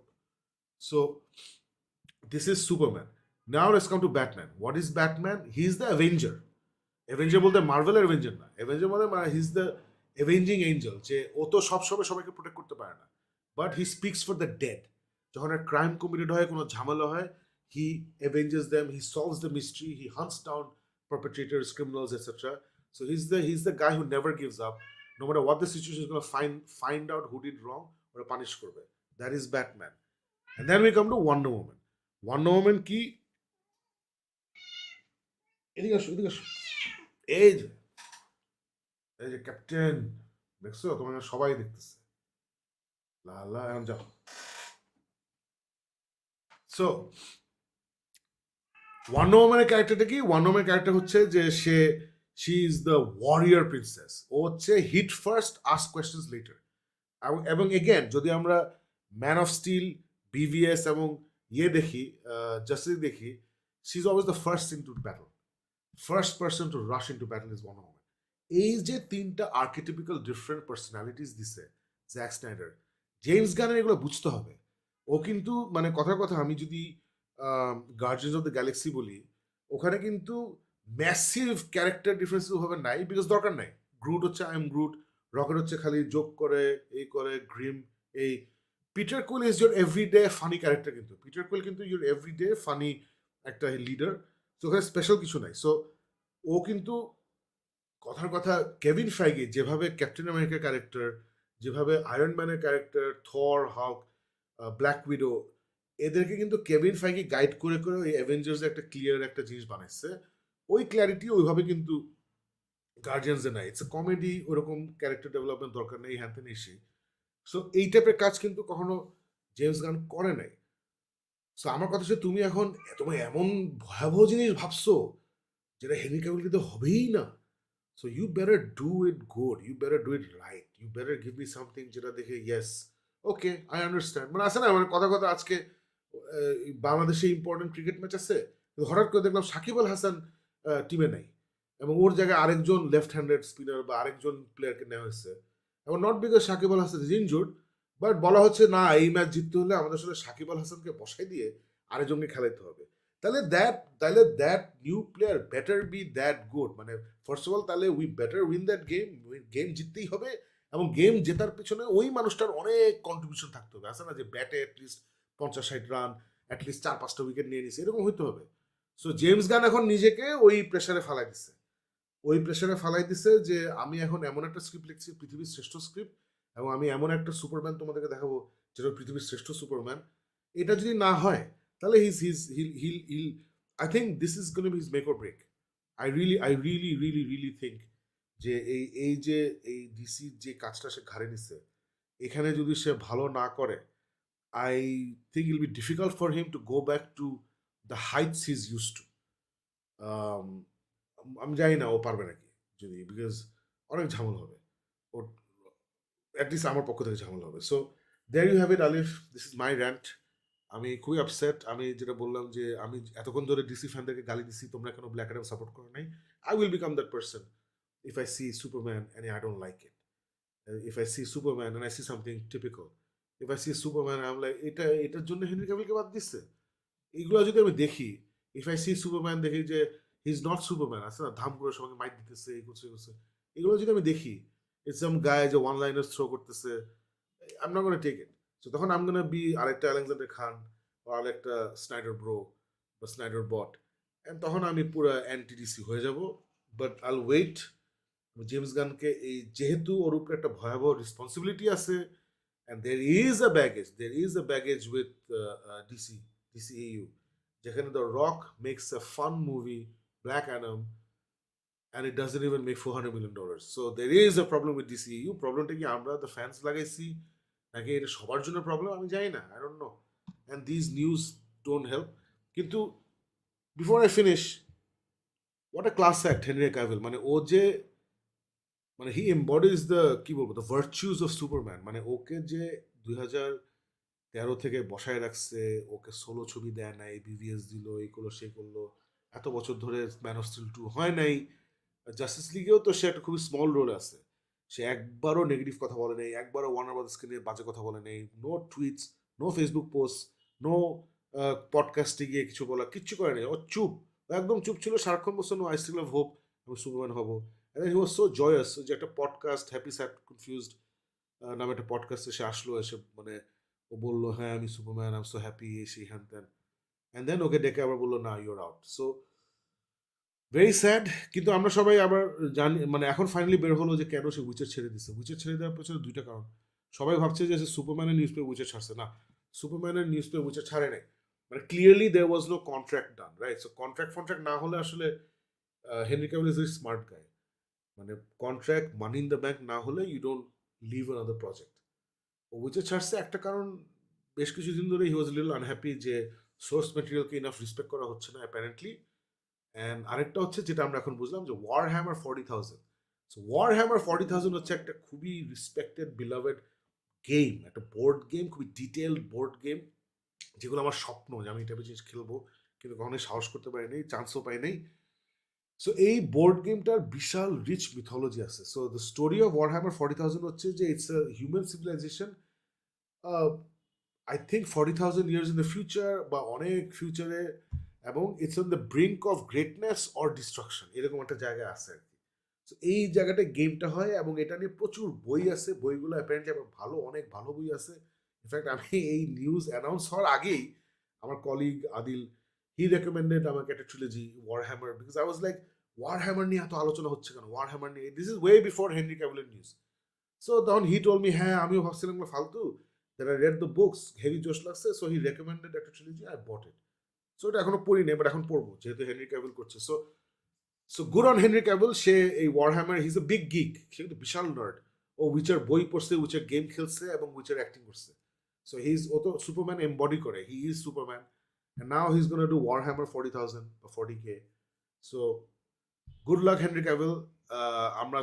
So this is Superman. Now let's come to Batman. What is Batman? He is the Avenger. Avenger বলতে মার্ভেলের Avenger না, Avenger মানে he is the অ্যাভেঞ্জিং Angel, যে ও তো সব সময় সবাইকে প্রোটেক্ট করতে পারে না, but he speaks for the dead. যখন একটা ক্রাইম কমিটেড হয়, কোনো ঝামেলা হয়, he avenges them, he solves the mystery, he hunts down perpetrators, criminals, etc. So he's the guy who never gives up. No matter what the situation, is going to find out who did wrong or punish করবে. That is Batman. And then we come to Wonder Woman. Wonder Woman কি, এদিকে আসো এদিকে আসো, এই যে এই যে ক্যাপ্টেন, দেখছো তোমার সবাই দেখতেছে, লালা এখন যাও। সো ওয়ান্ডার ওম্যানের ক্যারেক্টারটা কি? ওয়ান্ডার ওম্যানের ক্যারেক্টার হচ্ছে যে she is the warrior princess, ও হচ্ছে hit first ask questions later. এবং এগেন যদি আমরা ম্যান অফ স্টিল, বিভিএস এবং দেখি, জাস্টিস দেখি, she is always the first in to battle, first person to rush in to battle is Wonder Woman. এই যে তিনটা আর্কিটিপিক্যাল ডিফারেন্ট পার্সোনালিটিস দিছে জ্যাক স্নাইডার, জেমস গানের এগুলো বুঝতে হবে। ও কিন্তু মানে কথার কথা, আমি যদি গার্জিয়ান্স অফ দ্য গ্যালাক্সি বলি, ওখানে কিন্তু ম্যাসিভ ক্যারেক্টার ডিফারেন্স ওভাবে নাই, বিকজ দরকার নাই। গ্রুট হচ্ছে আই এম গ্রুট, রকেট হচ্ছে খালি জোক করে, এই করে গ্রিম, এই Peter Quill is your everyday funny character, কিন্তু পিটার কুইল কিন্তু ইউর এভরিডে ফানি একটা লিডার, তো ওখানে স্পেশাল কিছু নাই। সো ও কিন্তু কথার কথা, কেভিন ফাইগি যেভাবে ক্যাপ্টেন আমেরিকার ক্যারেক্টার, যেভাবে আয়রন ম্যানের ক্যারেক্টার, থর, হাল্ক, ব্ল্যাক উইডো, এদেরকে কিন্তু কেভিন ফাইগি গাইড করে করে ওই অ্যাভেঞ্জার্স একটা ক্লিয়ার একটা জিনিস বানাইছে। ওই ক্ল্যারিটি ওইভাবে কিন্তু গার্জিয়ানসে নাই। ইটস এ কমেডি, ওরকম ক্যারেক্টার ডেভেলপমেন্ট দরকার নেই, হ্যান তেন এসে। সো এই টাইপের কাজ কিন্তু কখনো জেমস গান করে নাই। সো আমার কথা হচ্ছে, তুমি এখন তোমার এমন ভয়াবহ জিনিস ভাবছো যেটা হেনরি ক্যাভিল কিন্তু হবেই না। So you better do it good. You better do it right. You better give me something যেটা দেখে yes, okay, I understand. মানে আছে না, মানে কথা কথা আজকে বাংলাদেশে ইম্পর্টেন্ট ক্রিকেট ম্যাচ আছে, হঠাৎ করে দেখলাম সাকিব আল হাসান টিমে নাই, এবং ওর জায়গায় আরেকজন লেফট হ্যান্ডেড স্পিনার বা আরেকজন প্লেয়ারকে নেওয়া হয়েছে, এবং not because Shakib Al Hasan is injured, but বলা হচ্ছে না এই ম্যাচ জিততে হলে আমাদের আসলে সাকিব আল হাসানকে বসাই দিয়ে আরেকজনকে খেলাইতে হবে। তাহলে that new player better be that good, মানে ফার্স্ট অফ অল তাহলে we better win that game, game জিততেই হবে, এবং গেম জেতার পিছনে ওই মানুষটার অনেক কন্ট্রিবিউশন থাকতে হবে। আসে না যে ব্যাটে অ্যাটলিস্ট 50-60 রান, অ্যাটলিস্ট 4-5টা উইকেট নিয়ে নিছে, এরকম হইতে হবে। সো জেমস গান এখন নিজেকে ওই প্রেশারে ফালাই দিচ্ছে, যে আমি এখন এমন একটা স্ক্রিপ্ট লিখছি, পৃথিবীর শ্রেষ্ঠ স্ক্রিপ্ট, এবং আমি এমন একটা সুপারম্যান তোমাদেরকে দেখাবো যেটা পৃথিবীর শ্রেষ্ঠ সুপারম্যান। এটা যদি না হয় তাহলে I think this is going to be his make or break. I really think যে এই যে এই ডিসির যে কাজটা সে ঘাড়ে নিছে, এখানে যদি সে ভালো না করে, I think it'll be difficult for him to go back to the heights he is use to. আমি জানি না ও পারবে নাকি, যদি, বিকজ অনেক ঝামেলা হবে ওর, অ্যাটলিস্ট আমার পক্ষ থেকে ঝামেলা হবে। So there you have it Alif, this is my rent. আমি খুবই আপসেট। আমি যেটা বললাম যে আমি এতক্ষণ ধরে ডিসি ফ্যানদেরকে গালি দিছি, তোমরা কেন ব্ল্যাক অ্যাডাম সাপোর্ট করো নাই। I will become that person if I see Superman and I don't like it. If I see Superman and I see something typical. If I see Superman, I'm like, এটার জন্য Henry ক্যাভিলকে বাদ দিচ্ছে। এইগুলো যদি আমি দেখি, ইফ আই সি সুপারম্যান, দেখি যে হি ইজ নট সুপারম্যান, আছে না, ধাম করে সবাইকে মাইক দিতেছে, এই করছে এই করছে, এগুলো যদি আমি দেখি, ইটস সাম গায় যে ওয়ান লাইনার থ্রো করতেছে, I am not gonna take it. So তখন আই এম গোনা বি আরেকটা আলেকজান্ডার খান বা আরেকটা স্নাইডার ব্রো বা স্নাইডার বট, অ্যান্ড তখন আমি পুরো অ্যান্টি-ডিসি হয়ে যাব। বাট আইল ওয়েট। জেমস গানকে এই, যেহেতু ওর উপরে একটা ভয়াবহ রেসপন্সিবিলিটি আছে, and there is a baggage with DC, DCEU, যেখানে the Rock makes a fun movie, Black Adam, and it doesn't even make $400 million. So there is a problem with DCEU. প্রবলেমটা কি আমরা দ্য ফ্যান্স লাগাইছি নাকি এটা সবার জন্য problem, আমি জানি না, I don't know. And this news don't help. কিন্তু before I finish, what a class act Henry Cavill, মানে ও যে, মানে হি এম্বডিজ দ্য, কি বলবো, দ্য ভার্চুজ অফ সুপারম্যান। মানে ওকে যে 2013 থেকে বসায় রাখছে, ওকে সোলো ছবি দেয় নাই, বিভিএস দিল, এই করলো সেই করলো, এত বছর ধরে ম্যান অফ স্টিল 2 হয় নাই, জাস্টিস লিগেও তো সে একটা খুবই স্মল রোল আছে, সে একবারও নেগেটিভ কথা বলে নেই, একবারও ওয়ার্নার ব্রাদার্সকে নিয়ে বাজে কথা বলে নেই, no tweets, no Facebook post, no পডকাস্টে গিয়ে কিছু বলা, কিচ্ছু করে নেই, ও চুপ, ও একদম চুপ ছিল, সারাক্ষণ বলছে no I still have hope, আমি সুপারম্যান হবো। And then he was so joyous যে একটা পডকাস্ট, হ্যাপি স্যাড কনফিউজড নামে একটা পডকাস্টে সে আসলো, এসে মানে ও বললো হ্যাঁ আমি Superman, I am so happy, সেই হ্যান ত্যান, অ্যান্ড দেন ওকে ডেকে আবার বললো না your out. So very sad. কিন্তু আমরা সবাই আবার জানি, মানে এখন ফাইনালি বের হলো যে কেন সে উইচার ছেড়ে দিচ্ছে। উইচার ছেড়ে দেওয়ার পেছনে দুইটা কারণ। সবাই ভাবছে যে সে সুপারম্যানের নিউজ পেয়ে উইচার ছাড়ছে, না, সুপারম্যানের নিউজ পেয়ে উইচার ছাড়ে নাই, মানে clearly there was no contract done, right? So contract না হলে আসলে Henry Cavill is very smart guy, মানে contract money in the bank না হলে you don't leave another project. ও উইচার ছাড়ছে একটা কারণ, বেশ কিছুদিন ধরে হি ওয়াজ লিটল আনহ্যাপি যে সোর্স ম্যাটেরিয়ালকে ইনাফ রেসপেক্ট করা হচ্ছে না অ্যাপারেন্টলি। অ্যান্ড আরেকটা হচ্ছে যেটা আমরা এখন বুঝলাম, যে Warhammer 40,000, so Warhammer 40,000 হচ্ছে একটা খুবই রেসপেক্টেড বিলাভেড গেম, একটা বোর্ড গেম, খুবই ডিটেলড বোর্ড গেম, যেগুলো আমার স্বপ্ন যে আমি এই টাইপের জিনিস খেলবো, কিন্তু কখনোই সাহস করতে পারি নাই, চান্সও পাই নাই। সো এই বোর্ড গেমটার বিশাল রিচ মিথোলজি আছে। So the story of Warhammer 40,000 হচ্ছে যে it's a human civilization, I think 40,000 years in the future বা অনেক ফিউচারে, এবং it's on the brink of greatness or destruction, এরকম একটা জায়গায় আছে আর কি। তো এই জায়গাটা গেমটা হয়, এবং এটা নিয়ে প্রচুর বই আছে, বইগুলো অ্যাপারেন্টলি আবার ভালো, অনেক ভালো বই আছে। ইনফ্যাক্ট আমি এই নিউজ অ্যানাউন্স হওয়ার আগেই আমার কলিগ আদিল, হি রেকমেন্ডেড আমাকে একটা trilogy Warhammer, because I was like Warhammer নিয়ে এত আলোচনা হচ্ছে কেন, ওয়ার হ্যামার নিয়ে, this is way before Henry ক্যাভিলের নিউজ। সো তখন হি টোল মি, হ্যাঁ আমিও ভাবছিলাম ফালতু, that I read the books, heavy জোশ লাগছে, সো হি রেকমেন্ডেড একটা trilogy, I bought it. So এটা এখনো পড়ি নেই, বাট এখন পড়বো যেহেতু হেনরি ক্যাভিল করছে। So so good on Henry Cavill, সে এই Warhammer, he is a big geek, সে কিন্তু বিশাল নার্ড। ও উইচার বই পড়ছে, উইচার গেম খেলছে, এবং উইচার অ্যাক্টিং করছে। সো হি ইজ, ও তো সুপারম্যান এমবডি করে, he is Superman, and now he's going to do Warhammer 40,000 or 40K. So good luck Henry Cavill, আমরা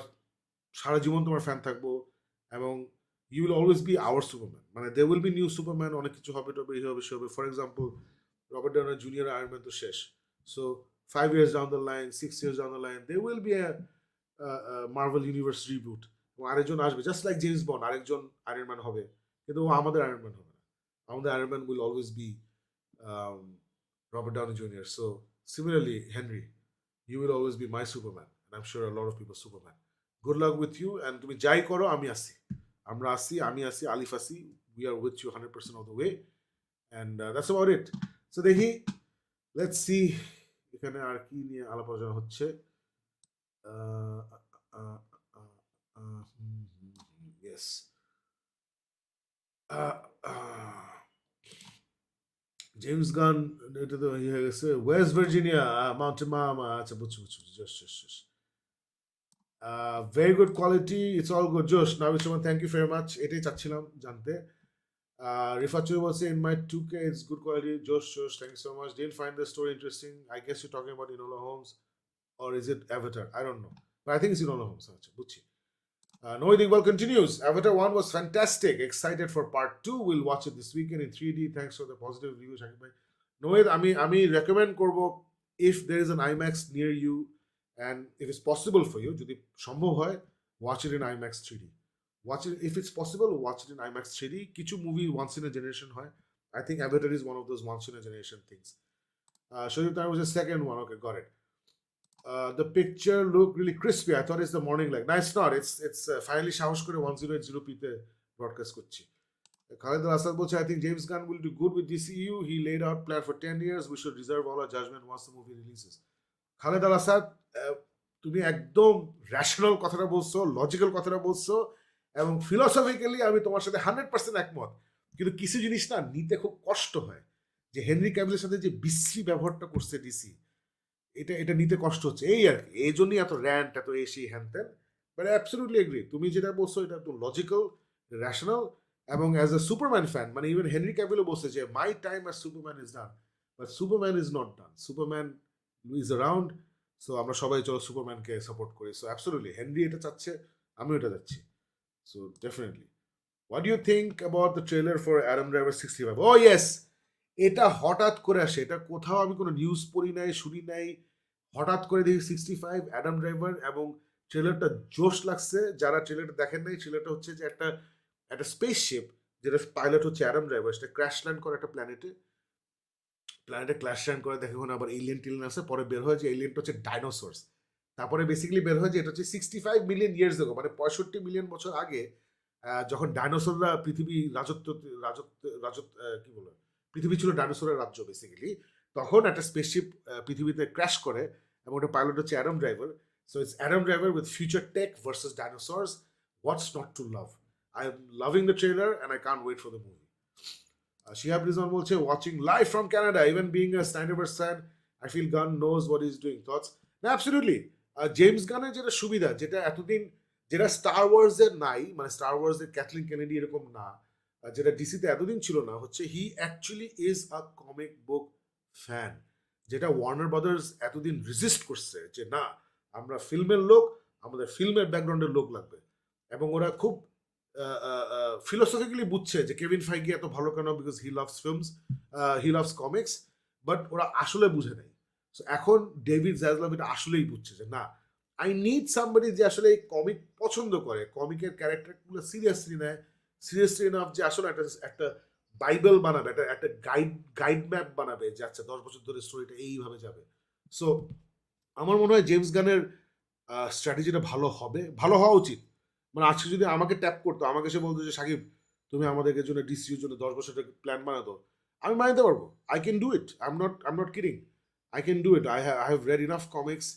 সারা জীবন তোমার ফ্যান থাকবো, এবং you will always be our Superman. মানে they will be new Superman, অনেক কিছু হবে টবে, এই হবে সে হবে। For example Robert Downey Junior Iron Man তো শেষ, so 5 years down the line, 6 years down the line, there will be a Marvel universe reboot, এবং আরেকজন আসবে, জাস্ট লাইক জেমস বন্ড, আরেকজন আয়রন ম্যান হবে, কিন্তু ও আমাদের আয়রন ম্যান হবে না। আমাদের iron Man will always B Robert Downey Jr. So similarly, Henry, you will always be my Superman, and I'm sure a lot of people Superman. Good luck with you, and তুমি যাই করো আমি আসি, আমরা আসি, আমি আসি, আলিফ আসি, we are with you 100% of the way, and that's about it. So দেখি, let's see এখানে আর কি নিয়ে আলাপ আলোচনা হচ্ছে। Yes. জেমস গান, এটা তো ইয়ে হয়ে গেছে, ওয়েস্ট ভার্জিনিয়া, মাউন্টেন মামা, আচ্ছা বুঝছি বুঝছি, just Very good quality. It's all good. Josh, Navid Shaman, thank you very much. এটাই চাচ্ছিলাম জানতে। Rifat was saying in my 2K, it's good quality. Josh, thank you so much. Didn't find the story interesting. I guess you're talking about Enola Holmes, or is it Avatar? I don't know, but I think it's Enola Holmes. আচ্ছা, বুঝছি। Noid Iqbal continues. Avatar 1 was fantastic. Excited for part 2. We'll watch it this weekend in 3D. Thanks for the positive review, Shakib bhai. Noid, আমি recommend করব if there is an IMAX near you and if it's possible for you, যদি সম্ভব হয়, watch it in IMAX 3D. Watch it if it's possible. Watch it in IMAX 3D. কিছু movie once in a generation হয়. I think Avatar is one of those once in a generation things. Shojib Time was the second one. Okay, got it. The picture looked really crispy. I thought it's the morning light. No, it's not. It's finally সাহস করে 1080p তে broadcast করছি। Khalid Al Asad বলছে, I think James Gunn will do good with DCU. He laid out plan for 10 years. We should reserve all our judgment once the movie releases. Khalid Al Asad, তুমি একদম rational কথাটা বলছো, logical কথাটা বলছো, এবং ফিলসফিক্যালি আমি তোমার সাথে 100% একমত। কিন্তু কিছু জিনিস না নিতে খুব কষ্ট হয়, যে হেনরি ক্যাভিলের সাথে যে বিশ্রী ব্যবহারটা করছে ডিসি, এটা নিতে কষ্ট হচ্ছে, এই আর কি। এই জন্যই এত র্যান্ট, এত এসি হ্যান ত্যান। বাট অ্যাবসলিউটলি এগ্রি, তুমি যেটা বলছো এটা একদম লজিক্যাল, র্যাশনাল। এবং অ্যাজ এ সুপারম্যান ফ্যান, মানে ইভেন হেনরি ক্যাভিলও বলছে যে my time as Superman is done, but Superman is not done. Superman is around. So আমরা সবাই চলো সুপারম্যানকে সাপোর্ট করি। সো অ্যাবসলিউটলি হেনরি এটা চাচ্ছে, আমিও এটা চাচ্ছি। So definitely. What do you think about the trailer for Adam Driver 65? Oh yes, এটা হঠাৎ করে আসে, এটা কোথাও আমি কোনো নিউজ পড়ি নাই, শুনি নাই। হঠাৎ করে দেখি 65 অ্যাডাম ড্রাইভার, এবং ট্রেলারটা জোশ লাগছে। যারা ট্রেলারটা দেখেন নাই, ট্রেলারটা হচ্ছে যে একটা একটা স্পেসশিপ, যেটা পাইলট হচ্ছে অ্যাডাম ড্রাইভার, সেটা ক্র্যাশ ল্যান্ড করে একটা প্ল্যানেটে ক্র্যাশ ল্যান্ড করে, দেখে ওখানে আবার এলিয়েন টিলিয়ন আছে। পরে বের হয় যে এলিয়েনটা হচ্ছে ডাইনোসরস। তারপরে বেসিক্যালি বের হয় যে এটা হচ্ছে 65 মিলিয়ন ইয়ার্স আগে, মানে 65 মিলিয়ন বছর আগে, যখন ডাইনোসররা পৃথিবী রাজত্ব রাজত্ব রাজত্ব কি বলে, পৃথিবী ছিল ডাইনোসরের রাজ্য বেসিক্যালি। তখন একটা স্পেসশিপ পৃথিবীতে ক্র্যাশ করে, এবং ওটা পাইলট হচ্ছে Adam Driver. So it's Adam Driver with future tech versus dinosaurs. What's not to love? I am loving the trailer and I can't wait for the movie. Shihab Rizwan বলছে, watching live from Canada, even being a Snyderverse fan, I feel Gunn knows what is doing. Thoughts? না, absolutely. James গানের যেটা সুবিধা, যেটা এতদিন, যেটা star ওয়ার্সের নাই, মানে স্টার ওয়ার্সের ক্যাথলিন কেনেডি এরকম না, যেটা ডিসিতে এতদিন ছিল না, হচ্ছে হি actually is a comic book fan. যেটা ওয়ার্নার ব্রাদার্স এতদিন রেজিস্ট করছে, যে না, আমরা ফিল্মের লোক, আমাদের ফিল্মের ব্যাকগ্রাউন্ডের লোক লাগবে। এবং ওরা খুব ফিলোসফিক্যালি বুঝছে যে কেভিন ফাইগি এত ভালো কেন, because he loves films, he loves comics. But ওরা আসলে বুঝে নাই। সো এখন ডেভিড জাজলাভ এটা আসলেই বুঝছে যে না, আই নিড সামবডি যে আসলে এই কমিক পছন্দ করে, কমিকের ক্যারেক্টারগুলো সিরিয়াসলি নেয়, সিরিয়াসলি এনাফ যে আসলে একটা বাইবেল বানাবে, একটা গাইড ম্যাপ বানাবে, যে আচ্ছা 10 বছর ধরে স্টোরিটা এইভাবে যাবে। সো আমার মনে হয় জেমস গানের স্ট্র্যাটেজিটা ভালো হবে, ভালো হওয়া উচিত। মানে আজকে যদি আমাকে ট্যাপ করতো, আমাকে সে বলতো যে সাকিব, তুমি আমাদেরকে জন্য ডিসিউর জন্য 10 বছরের প্ল্যান বানাতো, আমি মানতে পারবো। I can do it. I am not kidding. I can do it. I have read enough comics.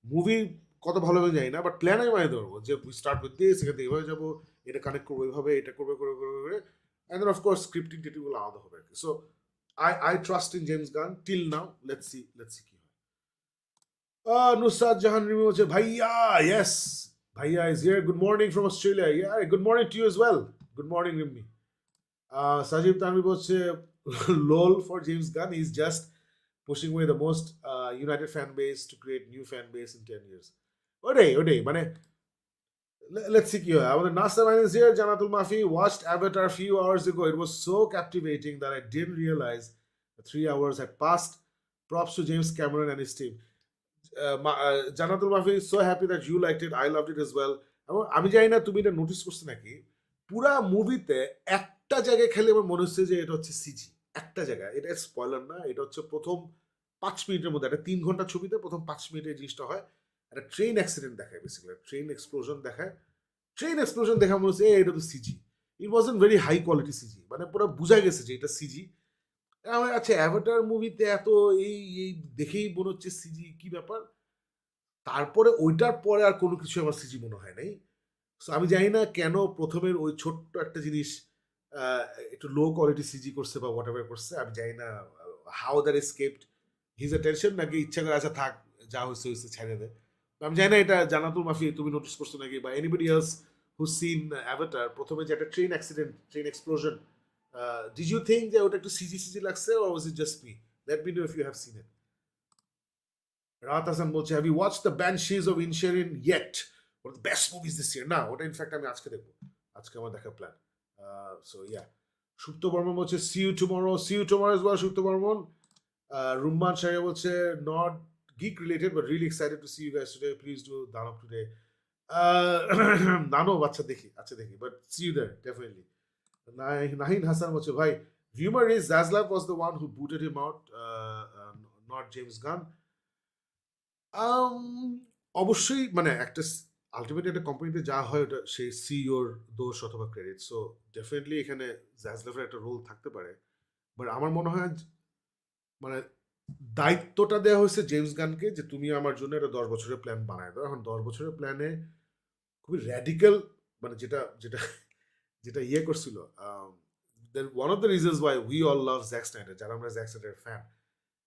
Movie কত ভালোভাবে যাই না, বাট প্ল্যান আমি মানতে পারবো, যে উই স্টার্ট উইথ দিস, এখান থেকে এভাবে যাবো, এটা কানেক্ট করবো এভাবে, এটা করবে করে করে করে, অ্যান্ড দেন অফকোর্স স্ক্রিপ্টিং টিটিগুলো আলাদা হবে আর কি। So I trust in James Gunn till now. Let's see কি হয়। Nusrat Jahan Rimi বলছে, ভাইয়া, yes, ভাইয়া is here. Good morning from Australia. Yeah, good morning to you as well. Good morning, Rimi. Sajib Tanvi বলছে, lol for James Gunn. He's just pushing away the most united fan base to create new fan base in 10 years. ওটাই মানে, let's see কি হয়। আমাদের NASA mine is here. Janatul Mafi watched Avatar a few hours ago. It was so captivating that I didn't realize the 3 hours had passed. Props to James Cameron and his team. Jannatul Mahfi is so happy that you liked it, I loved it as well. এবং আমি জানি না তুমি এটা notice করছো নাকি, পুরা মুভিতে একটা জায়গায় খেলে আমার মনে হচ্ছে যে এটা হচ্ছে সিজি। একটা জায়গায়, এটা স্পয়লার না, এটা হচ্ছে প্রথম 5 মিনিটের মধ্যে, একটা 3 ঘন্টা ছবিতে প্রথম 5 মিনিটে এই জিনিসটা হয়। একটা ট্রেন অ্যাক্সিডেন্ট দেখায়, বেসিক্যালি ট্রেন এক্সপ্লোশন দেখায়। ট্রেন এক্সপ্লোশন দেখা মনে হচ্ছে এটা তো CG. It wasn't very high quality CG, মানে পুরো বোঝা গেছে যে এটা সিজি। আচ্ছা, অ্যাভাটার মুভিতে এত এই এই দেখেই মনে হচ্ছে সিজি, কি ব্যাপার? তারপরে ওইটার পরে আর কোনো কিছু আমার সিজি মনে হয় নাই। সো আমি জানি না কেন প্রথমের ওই ছোট্ট একটা জিনিস একটু লো কোয়ালিটি সিজি করছে বা হোয়াট এভার করছে, আমি জানি না how that escaped his attention, নাকি ইচ্ছা করে আচ্ছা থাক, যা হয়েছে ছেড়ে দে। আমি জানি না এটা জান্নাতুল মাফি তুমি নোটিস করছো নাকি বা anybody else who seen Avatar, প্রথমে যে একটা train accident, train explosion, did you think যে ওটা একটু সিজি সিজি লাগছে or was it just me? Let me know if you have seen it. Rahat Hasan বলছে have you watch the Banshees of Inisherin yet? One of the best movies this year. না, ওটা in fact আমি আজকে দেখবো, আজকে আমার দেখার plan. So yeah, Supta Barman বলছে see you tomorrow, see you tomorrow as well Supta Barman. Rumman সাহেব বলছে not geek related but really excited to see you guys today, please do দানব today. দানব আচ্ছা দেখি, আচ্ছা দেখি, but see you there definitely. Nahin Hasan বলছে ভাই rumor is Zaslav was the one who booted him out, not James Gunn. অবশ্যই মানে একটা আলটিমেটলি একটা কোম্পানিতে যা হয় ওটা সেই সিইওর দোষ অথবা ক্রেডিট, সো ডেফিনেটলি এখানে জ্যাজলেভের একটা রোল থাকতে পারে। বাট আমার মনে হয় মানে দায়িত্বটা দেওয়া হয়েছে জেমস গানকে যে তুমি আমার জন্য একটা 10 বছরের প্ল্যান বানায় দাও। এখন 10 বছরের প্ল্যানে খুবই র্যাডিক্যাল, মানে যেটা যেটা যেটা ইয়ে করছিল, one of the reasons why we all love Zack Snyder, যারা আমরা জ্যাক স্নাইডারের ফ্যান,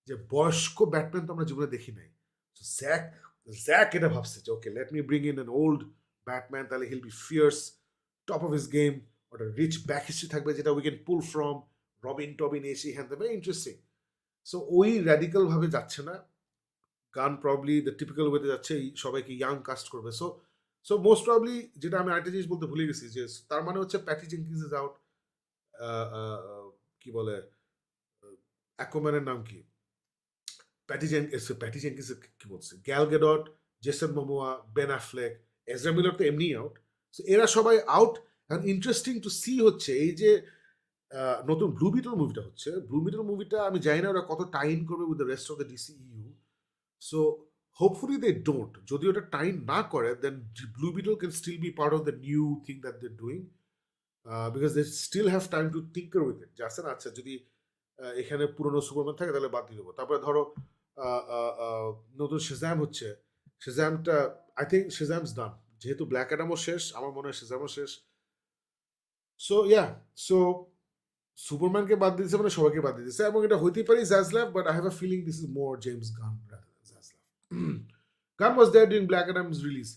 যে বয়স্ক ব্যাটম্যান তো আমরা জীবনে দেখি নাই। জ্যাক জ্যাক এটা ভাবছে যে okay let me bring in an old Batman, তাহলে he'll be fierce, top of his game, ওটা রিচ ব্যাক হিস্ট্রি থাকবে যেটা we can pull from, Robin Tobin এসি হ্যান্ড, ভেরি ইন্টারেস্টিং। সো ওই র্যাডিক্যাল ভাবে যাচ্ছে না গান, প্রবলি দ্য টিপিক্যাল ওয়েতে যাচ্ছে, সবাইকে ইয়াং কাস্ট করবে। সো সো মোস্ট প্রবলি যেটা আমি আরেকটা জিনিস বলতে ভুলে গেছি, যে তার মানে হচ্ছে প্যাটি জেনকিন্স ইজ আউট, কি বলে অ্যাকোম্যানের নাম কি, প্যাটি জেনকিন্স কি বলছে, Gal Gadot, Jason Momoa, Ben Affleck, Ezra Miller তো এমনি আউট। সো এরা সবাই আউট। এখন ইন্টারেস্টিং টু সি হচ্ছে এই যে নতুন ব্লু বিটল মুভিটা হচ্ছে, ব্লু বিটল মুভিটা আমি জানি না ওরা কত টাইম করবে with the rest of the DCU. So hopefully they don't, যদি ওটা টাইম না করে then Blue Beetle can still be part of the new thing that they doing, because they still have time to tinker with it. যে আছে না, আচ্ছা যদি এখানে পুরনো সুপারম্যান থাকে তাহলে বাদ দিয়ে দেবো। তারপরে ধরো নতুন শেজাম হচ্ছে, শেজামটা আই থিঙ্ক শেজামস ডান, যেহেতু ব্ল্যাক অ্যাডামও শেষ, আমার মনে হয় শেজামও শেষ। সো ইয়া, সো সুপারম্যানকে বাদ দিয়েছে মানে সবাইকে বাদ দিয়েছে, এবং এটা হইতেই পারে Zaslav, but I have a feeling this is more James Gunn rather than Zaslav. Gunn was there during Black Adam's release.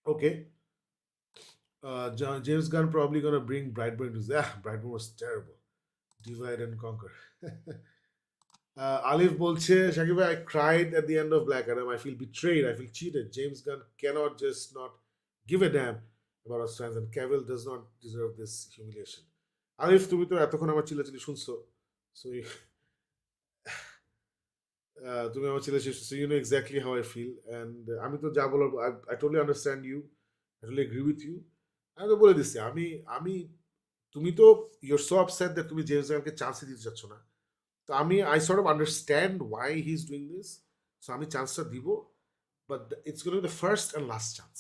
Okay, James Gunn probably gonna bring Brightburn to Brightburn was terrible. Divide and conquer. Alif বলছে Shakib bhai, I cried at the end of Black Adam. I feel betrayed. I feel cheated. James Gunn cannot just not give a damn about us fans, and Cavill does not deserve this humiliation. Alif, তুমি তো এতক্ষণ আমার চিল্লাচিল্লি শুনছো, so তুমি আমার চিল্লাচিল্লি শুনছো, you know exactly how I feel, and আমি তো যা বলার I totally understand you. I totally agree with you. আমি তো বলে দিচ্ছি, আমি আমি তুমি তো ইউর সো আপসেট দ্যাট তুমি জেমস গানকে চান্সই দিতে চাচ্ছ না। তো আমি I sort of understand why he is doing this. So আমি চান্সটা দিব, but it's gonna be the first and last chance.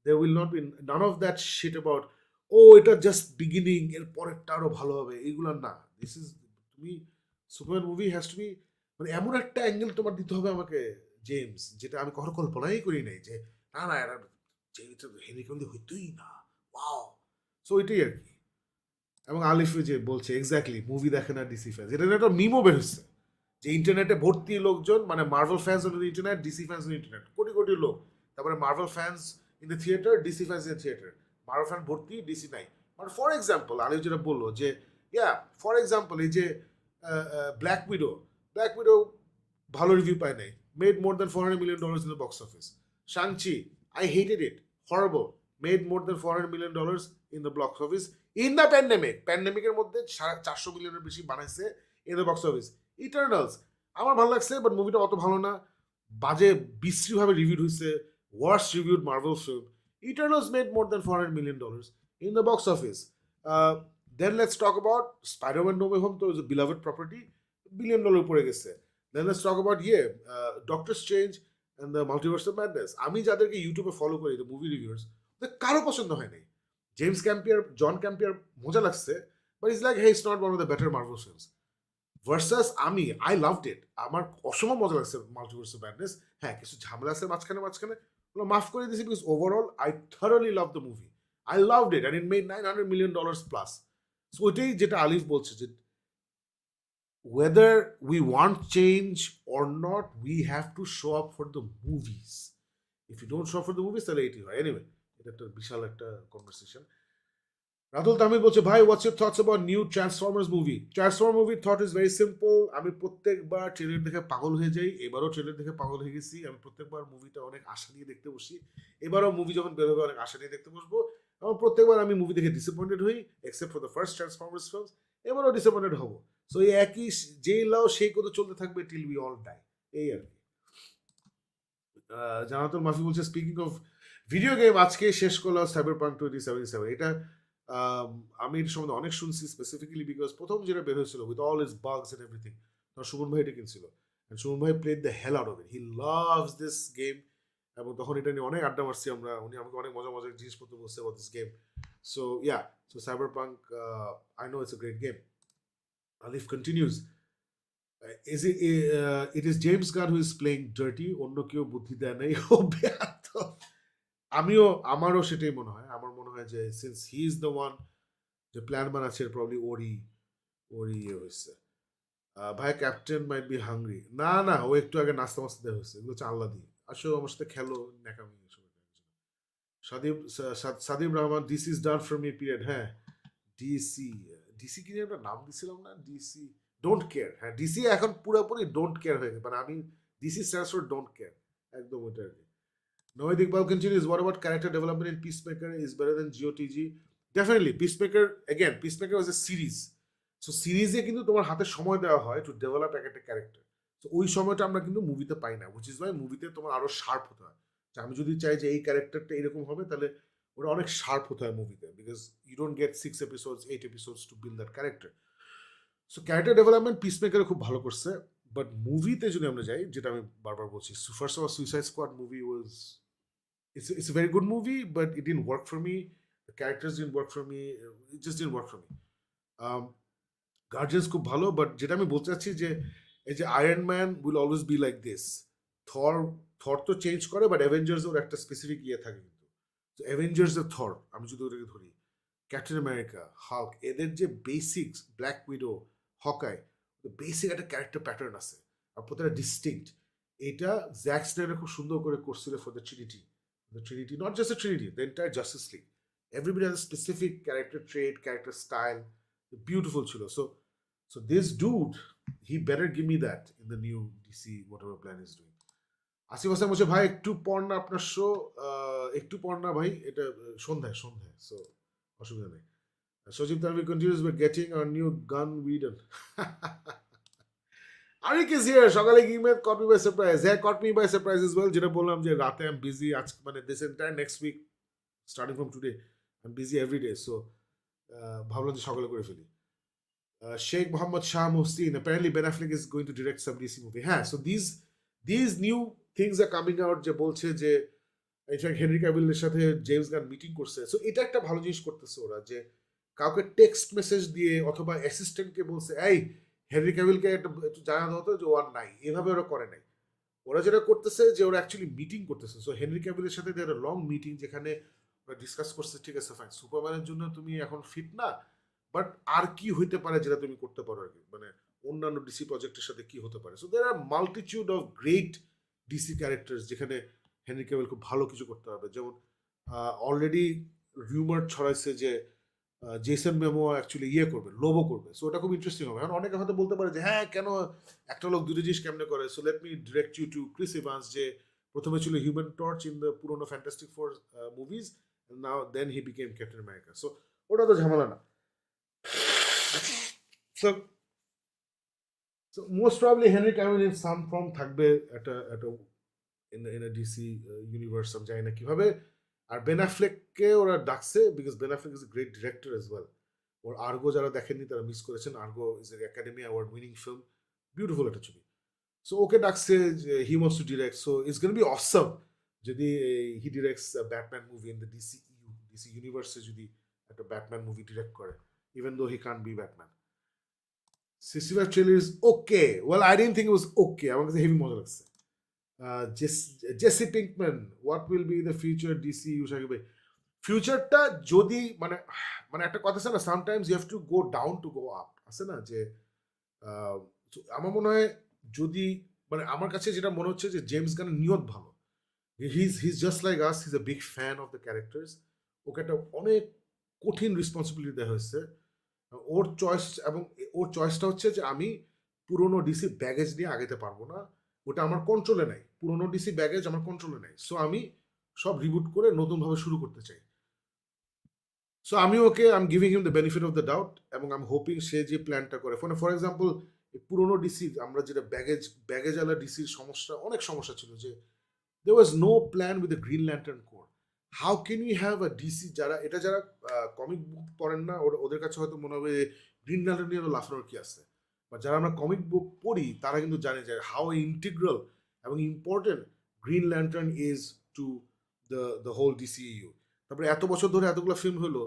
There will not be none of that shit about ও এটা জাস্ট বিগিনিং, এর পরেরটা আরও ভালো হবে, এইগুলো না। দিস ইজ, তুমি Superman movie has to be, মানে এমন একটা অ্যাঙ্গেল তোমার দিতে হবে আমাকে জেমস, যেটা আমি কখনো কল্পনাই করি নাই, যে না না এরা হেনরি ক্যাভিল হইতোই না, ওয়াও। সো ওইটাই আর কি। এবং আলিফ যে বলছে এক্স্যাক্টলি মুভি দেখে না ডিসি ফ্যান্স, এটা একটা মিমও বের হচ্ছে যে ইন্টারনেটে ভর্তি লোকজন, মানে Marvel fans on the internet, DC fans on the internet, crore crore লোক। তারপরে Marvel fans in the theatre, DC fans in the theatre. Marvel fan ভর্তি, ডিসি নাই। মানে ফর এক্সাম্পল আলিফ যেটা বললো যে ফর এক্সাম্পল এই যে ব্ল্যাক উইডো ভালো রিভিউ পায় নাই, made more than $400 million in the box office. Shang Chi, I hated it, horrible, made more than $400 million in the box office in the প্যান্ডেমিকের মধ্যে 400 মিলিয়নের বেশি বানাইছে in the box office. Eternals আমার ভালো লাগছে, বাট মুভিটা অত ভালো না, বাজে বিশ্রীভাবে রিভিউড হয়েছে, worst reviewed Marvel film. Eternals made more than $400 million in the box office. Then let's talk about Spiderman no way home, তো বিলাভেড প্রপার্টি, $1 billion উপরে গেছে। Then let's talk about Doctor Strange and the Multiverse of Madness. আমি যাদেরকে ইউটিউবে follow করি, the movie reviewers, কারো পছন্দ হয় নাই। জেমস ক্যাম্পিয়ার, জন ক্যাম্পিয়ার মজা লাগছে, but is like hey it's not one of the better Marvel films. Versus আমি, আই লাভড ইট, আমার অসম্ভব মজা লাগছে মাল্টিভার্স অফ ম্যাডনেস। হ্যাঁ, কিছু ঝামেলা আছে মাঝখানে ওগুলো মাফ করে দিয়েছি, because overall I thoroughly love the movie, I loved it, and it made $900 million প্লাস। সো ওইটাই যেটা আলিফ বলছে, যে whether we want change or not, we have to show up for the movies. If you don't show up for the movies, তাহলে এটি হয়। Anyway, এটা একটা বিশাল একটা conversation. রাতুল তামিল বলছে, ভাই হোয়াটস your thoughts about new transformers movie? Transformer মুভির thought is very simple. আমি প্রত্যেকবার ট্রেলার দেখে পাগল হয়ে যাই, এবারও ট্রেলার দেখে পাগল হয়ে গেছি। আমি প্রত্যেকবার মুভিটা অনেক আশা নিয়ে দেখতে বসি, এবারও মুভি যখন বেরোবে অনেক আশা নিয়ে দেখতে বসবো, এবং প্রত্যেকবার আমি মুভি দেখে ডিসঅ্যাপয়েন্টেড হই, except for the first transformers films. এবারও ডিসঅ্যাপয়েন্টেড হবো। সো এই একই যেই লাও সেই কথা চলতে থাকবে টিল উই অল ডাই, এই আর কি। জানাতুল মাফি বলছে, স্পিকিং অফ ভিডিও গেম, আজকে শেষ করলাম সাইবারপাঙ্ক 2077। এটা আমি এর সম্বন্ধে অনেক শুনছি, স্পেসিফিক্যালি বিকজ প্রথম যেটা বের হয়েছিল with all its bugs and everything, তখন সুমন ভাই এটা কিনছিল, সুমন ভাই played the hell out of it, he loves this game, এবং তখন এটা নিয়ে অনেক আড্ডা মারছি আমরা, উনি আমাকে অনেক মজা মজার জিনিসপত্র বলছে about this game. So yeah, so Cyberpunk, I know it's a great game. Alif continues, it is James Gunn who is playing dirty, অন্য কেউ বুদ্ধি দেয় নাই, ও ব্যর্থ। আমারও সেটাই মনে হয়, আমার মনে হয় যে since he is the one যে প্ল্যান বানাচ্ছে, প্রবলি ওরই ইয়ে হয়েছে। ভাই ক্যাপ্টেন মাইট বি হাংরি, না না, ও একটু আগে নাস্তা মাস্তা দেওয়া হয়েছে, এগুলো হচ্ছে আল্লাহ দিয়ে, আসলে আমার সাথে খেলো ন্যাকামি। Sadim Rahman, this is done for me period. হ্যাঁ, ডিসি কি একটা নাম দিছিলাম না, ডিসি ডোন্ট কেয়ার। হ্যাঁ, ডিসি এখন পুরোপুরি ডোন্ট কেয়ার হয়ে গেছে, মানে আমি DC stands for don't care, একদম ওইটা আর কি। Noid Iqbal continues, what about character development in Peacemaker is better than GOTG? Definitely, Peacemaker was a series. So সিরিজে কিন্তু তোমার হাতে সময় দেওয়া হয় টু ডেভেলপ একটা ক্যারেক্টার। তো ওই সময়টা আমরা কিন্তু মুভিতে পাই না, হুইচ ইজ ওয়াই মুভিতে তোমার আরো শার্প হতে হয়। যে আমি যদি চাই যে এই ক্যারেক্টারটা এরকম হবে, তাহলে ওটা অনেক শার্প হতে হয় মুভিতে, because you don't get 6 episodes 8 episodes to build that character. So character development পিসমেকারে খুব ভালো করছে, বাট মুভিতে যদি আমরা যাই, যেটা আমি বারবার বলছি, first of all suicide squad movie was, it's a very good movie, but it didn't work for me. The characters didn't work for me. It just didn't work for me. Guardians খুব ভালো, but যেটা আমি বলতে চাচ্ছি যে এই যে Iron Man will always be like this, Thor তো চেঞ্জ করে, বাট অ্যাভেঞ্জার্স ওর একটা স্পেসিফিক ইয়ে থাকে কিন্তু। অ্যাভেঞ্জার্স এর থর আমি যদি ওটাকে ধরি, ক্যাপ্টেন আমেরিকা, হাল্ক, এদের যে বেসিক্স, ব্ল্যাক উইডো, হকাই, বেসিক একটা ক্যারেক্টার প্যাটার্ন আছে, আর প্রত্যেকটা ডিস্টিংক্ট। এটা জ্যাক স্নাইডার খুব সুন্দর করে করছিল for the Trinity, not just the Trinity, the entire Justice League. Everybody has a specific character trait, character style. Beautiful chilo. So this dude, he better give me that in the new DC whatever plan is doing. Asif Hasan বলছে, ভাই একটু পর না আপনার show, একটু পর না ভাই, এটা সন্ধ্যায়, সো অসুবিধা নেই। সজীব Tanvir continues, we're getting our new gun Whedon. Arik is here. সকালে Geek Myth caught me by surprise. হ্যাঁ, caught me by surprise as well. যেটা বললাম যে রাতে I'm busy, আজ মানে this entire next week starting from today I'm busy every day, so ভাবলাম যে সকালে করে ফেলি। Sheikh Mohammed Shah Mohsin, apparently Ben Affleck is going to direct some DC movie. হ্যাঁ, so these new things are coming out, যে বলছে যে in fact Henry ক্যাভিলের সাথে জেমস গান মিটিং করছে। সো এটা একটা ভালো জিনিস করতেছে ওরা, যে কাউকে টেক্সট মেসেজ দিয়ে অথবা অ্যাসিস্ট্যান্টকে বলছে, এই হেনরি ক্যাভিলকে একটু জানানো হতো যে ও আর নাই, এভাবে ওরা করে নাই। ওরা যেটা করতেছে যে ওরা অ্যাকচুয়ালি মিটিং করতেছে। সো হেনরি ক্যাভিলের সাথে একটা লং মিটিং, যেখানে ওরা ডিসকাস করছে, ঠিক আছে ফাইন, সুপারম্যানের জন্য তুমি এখন ফিট না, বাট আর কি হইতে পারে যেটা তুমি করতে পারো আর কি, মানে অন্যান্য ডিসি প্রজেক্টের সাথে কি হতে পারে। So there are multitude of great DC characters যেখানে হেনরি ক্যাভিল খুব ভালো কিছু করতে হবে। যেমন অলরেডি রিউমার ছড়াইছে যে জেসন মেমো অ্যাকচুয়ালি ইয়ে করবে, লোবো করবে। সো ওটা খুব ইন্টারেস্টিং হবে। এখন অনেকে হয়তো বলতে পারে যে হ্যাঁ, কেন একটা লোক দুটো জিনিস কেমনে করে। So let me direct you to Chris Evans, যে প্রথমে ছিল হিউম্যান টর্চ ইন দ্য পুরোনো fantastic four movies, now then he became Captain America. So ওটা তো ঝামেলা না। So most probably Henry Cavill in some form থাকবে একটা in a DC universe, আমি জানি না কিভাবে। আর বেন অ্যাফ্লেককে ওরা ডাকছে because Ben Affleck is a great director as well. ওর আর্গো যারা দেখেননি তারা মিস করেছেন। Argo is a academy award winning film, beautiful একটা ছবি। সো ওকে ডাকছে যে he wants to direct, so it's gonna be awesome যদি he directs Batman movie in the DC ইউনিভার্সে, যদি একটা ব্যাটম্যান মুভি ডিরেক্ট করে, even though he can't be Batman. 65 trailer is okay. Well, I didn't think it was okay. আমার কাছে heavy মজা লাগছে। Jesse Pinkman, what will be the future DCU? Sakib ভাই, ফিউচারটা যদি মানে একটা কথা আছে না, sometimes you have to go down to go up, আছে না, যে তো আমার মনে হয় যদি মানে আমার কাছে যেটা মনে হচ্ছে যে জেমস গানের নিয়ত ভালো, he's just like us, he's a big fan of the characters. ওকে একটা অনেক কঠিন রেসপন্সিবিলিটি দেওয়া হয়েছে। ওর চয়েস, এবং ওর চয়েসটা হচ্ছে যে আমি পুরোনো ডিসি ব্যাগেজ নিয়ে আগাতে পারবো না, ওটা আমার কন্ট্রোলে নাই, পুরোনো ডিসি ব্যাগেজ আমার কন্ট্রোলে নাই, সো আমি সব রিবুট করে নতুনভাবে শুরু করতে চাই। সো আমি okay I am giving him the benefit of the doubt, এবং আমি হোপিং সে যে প্ল্যানটা করে, ফর এক্সাম্পল পুরোনো ডিসি আমরা যেটা ব্যাগেজ আলা ডিসির সমস্যা, অনেক সমস্যা ছিল যে there was no plan with the Green Lantern Corps. How can we have a DC যারা এটা যারা কমিক বুক পড়েন না, ওদের কাছে হয়তো মনে হবে গ্রিন ল্যান্টার্ন নিয়ে লাফানোর কি আছে, বা যারা আমরা কমিক বুক পড়ি তারা কিন্তু জানে যে হাউ ইন্টিগ্রাল এবং important green lantern is to the whole DCEU. তারপরে এত বছর ধরে এতগুলো ফিল্ম হলো,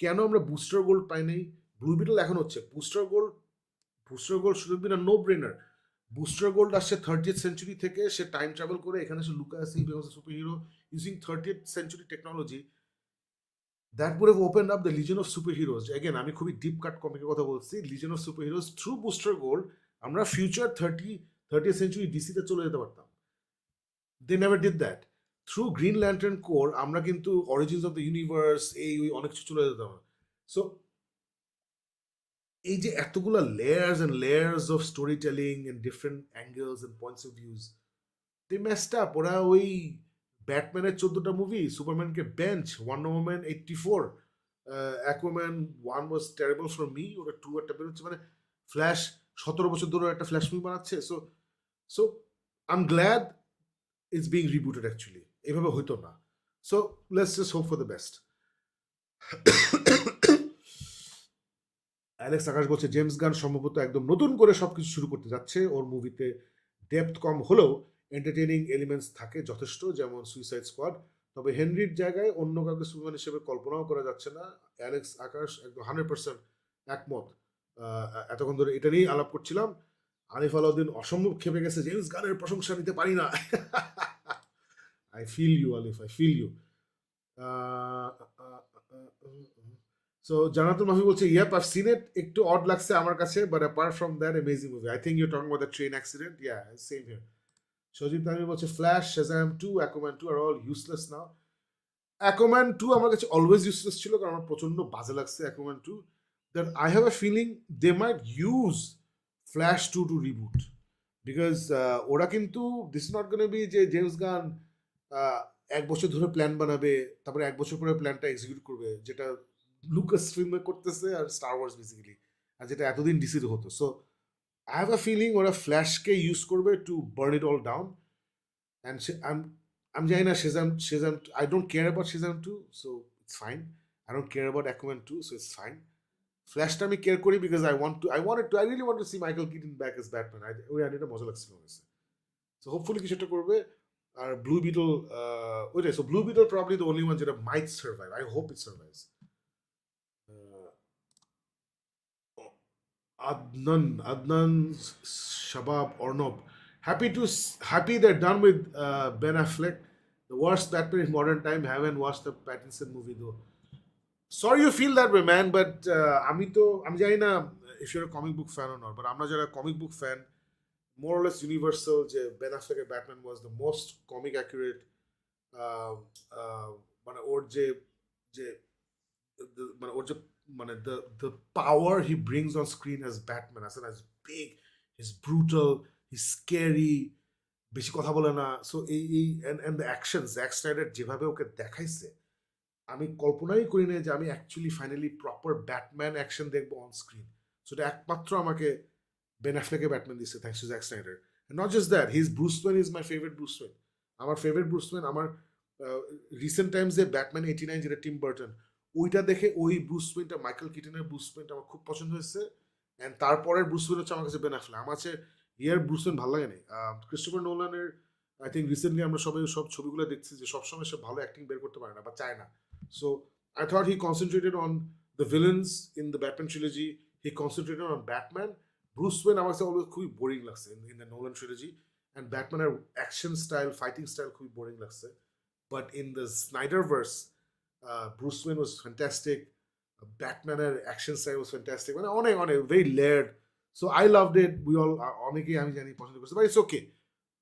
কেন আমরা বুস্টার গোল্ড পাই নাই? ব্লু বিটল এখন হচ্ছে, বুস্টার গোল্ড শুড বি না নো ব্রেনার। বুস্টার গোল্ড আসছে 30th সেঞ্চুরি থেকে, সে টাইম ট্রাভেল করে এখানে সে লুকা আছে, super hero using 30th century technology. That would have opened up the legion of superheroes. Again, আমি খুবই ডিপ কাট কমিকের কথা বলছি, Legion of Super Heroes through Booster Gold আমরা ফিউচার 30th সেঞ্চুরি ডিসিতে চলে যেতে পারতাম। They never did that. Through Green Lantern Corps আমরা কিন্তু অরিজিনস অফ দ্য ইউনিভার্স এই ওই অনেক কিছু চলে যেতাম। সো এই যে এতগুলা layers and layers of story telling and different angles and points of views, they messed up. ওরা ওই ব্যাটম্যানের 14টা মুভি, সুপারম্যানকে bench, Wonder Woman 84, Aquaman 1 was terrible for me, ওরা 2 একটা বেরোচ্ছে, মানে ফ্ল্যাশ 17 বছর ধরে একটা ফ্ল্যাশ মুভি বানাচ্ছে। So so I am glad it's being rebooted actually, এভাবে হইতো না। So let's just hope for the best. Alex Akash বলছে জেমস গান সম্ভবত একদম নতুন করে সবকিছু শুরু করতে যাচ্ছে, ওর মুভিতে ডেপথ কম হলেও এন্টারটেইনিং এলিমেন্টস থাকে যথেষ্ট, যেমন সুইসাইড স্কোয়াড। তবে হেনরির জায়গায় অন্য কাউকে সুপারম্যান হিসেবে কল্পনাও করা যাচ্ছে না। অ্যালেক্স আকাশ একদম 100% একমত। এতক্ষণ ধরে এটা নিয়েই আলাপ করছিলাম। আরিফ আলাউদ্দিন অসম্ভব খেপে গেছে, জেমস গানের প্রশংসা নিতে পারি না। I feel you Alif, I feel you. So Jannatul Mahfi বলছে ইয়াপ আইভ সিন ইট, একটু অড লাগছে আমার কাছে, but apart from that amazing movie. I think you talking about the train accident, yeah same here. Sajib Tamim বলছে ফ্ল্যাশ, শাজাম 2, অ্যাকুয়াম্যান 2 আর all useless now. Aquaman 2 আমার কাছে always useless ছিল, কারণ আমার প্রচন্ড বাজে লাগছে Aquaman 2। That I have a feeling they might use Flash 2 to reboot, because ওরা কিন্তু দিস নট গোনা বি যে জেমস গান 1 বছর ধরে প্ল্যান বানাবে, তারপরে 1 বছর পরে প্ল্যানটা এক্সিকিউট করবে, যেটা লুকাস ফিল্মে করতেছে আর স্টার ওয়ার্স বেসিক্যালি, আর যেটা এতদিন ডিসিতে হতো। So I have a feeling ওরা ফ্ল্যাশকে ইউজ করবে to burn it all down. And আমি জানি না Shazam I don't care about Shazam 2, so it's fine. I don't care about Aquaman 2, so it's fine. ফ্ল্যাশটা আমি কেয়ার করি because I really want to see Michael Keaton back as Batman. ওই আইডিয়াটা মজা লাগছিল আমার কাছে। সো হোপফুলি কিছু একটা করবে। আর ব্লু বিটল, ওইটাই, so Blue Beetle probably the only one যেটা might survive. I hope it survives. Adnan Shabab Ornob. Happy they're done with Ben Affleck. The worst Batman in modern time. Haven't watched the Pattinson movie though. Sorry you feel that way, man, but আমি জানি না if you're a comic book fan or not, but আমরা যারা comic book fan, more or less universal যে Ben Affleck's Batman was the most comic accurate, uh, মানে ওর যে যে মানে ওর যে মানে the power he brings on screen as Batman, as big, he's brutal, he's scary, বেশি কথা বলে না। সো এই and the action Zack Snyder যেভাবে ওকে দেখাইছে, আমি কল্পনাই করি না যে আমি actually finally proper Batman action দেখবো অন স্ক্রিন। সো এটা একমাত্র আমাকে বেন অ্যাফ্লেকে ব্যাটম্যান দিচ্ছে, thanks to Zack Snyder. Not just that, his Bruce Wayne is my favourite Bruce Wayne. আমার ফেভারিট ব্রুস ওয়েন আমার রিসেন্ট টাইমসে ব্যাটম্যান 89 যেটা টিম বার্টন, ওইটা দেখে ওই ব্রুস ওয়েনটা, মাইকেল কিটনের ব্রুস ওয়েনটা আমার খুব পছন্দ হয়েছে। অ্যান্ড তারপরের ব্রুস ওয়েন হচ্ছে আমার কাছে বেন অ্যাফ্লেক। আমার কাছে ইয়ার ব্রুস ওয়েন ভালো লাগেনি। ক্রিস্টোফার নোলানের আই থিঙ্ক রিসেন্টলি আমরা সবাই সব ছবিগুলো দেখছি যে সবসময় সে ভালো অ্যাক্টিং বের করতে পারে না বা চায় না। So I thought he concentrated on the villains in the Batman trilogy. He concentrated on Batman. Bruce Wayne আমার কাছে always খুবই বোরিং লাগছে in the Nolan trilogy, and Batman এর action style, fighting style খুবই বোরিং লাগছে. But in the Snyderverse, Bruce Wayne was fantastic. Batman এর action style was fantastic. মানে অনেক very layered. So I loved it, we all, অনেকেই আমি জানি পছন্দ করছে, বাট ইটস ওকে।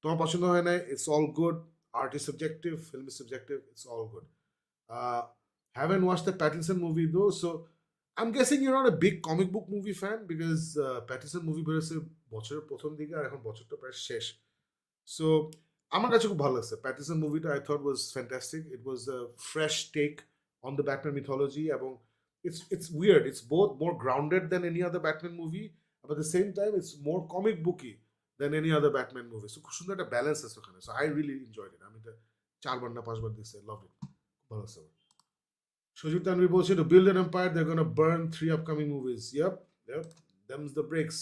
তোমার পছন্দ হয় না, it's all good. Art is subjective, film is subjective, it's all good. Haven't watched the Pattinson movie though, so I'm guessing you're not a big comic book movie fan because Pattinson movie বেরোছে বছরের প্রথম দিকে আর এখন বছরটা প্রায় শেষ। So আমার কাছে খুব ভালো লাগছে প্যাটিসন মুভিটা। I thought was fantastic. It was a fresh take on the Batman mythology, এবং it's weird. It's both more grounded than any other Batman movie, but at the same time it's more comic booky than any other Batman movie. So খুব সুন্দর একটা balance আছে ওখানে। So I really enjoyed ইট। আমি এটা 4 বার না 5 বার দেখছি। লাভ ইট, ভালো লাগছে আমার। Shojit Tanvi বলছে to build an empire they're gonna burn 3 upcoming movies. Yep, them's the breaks.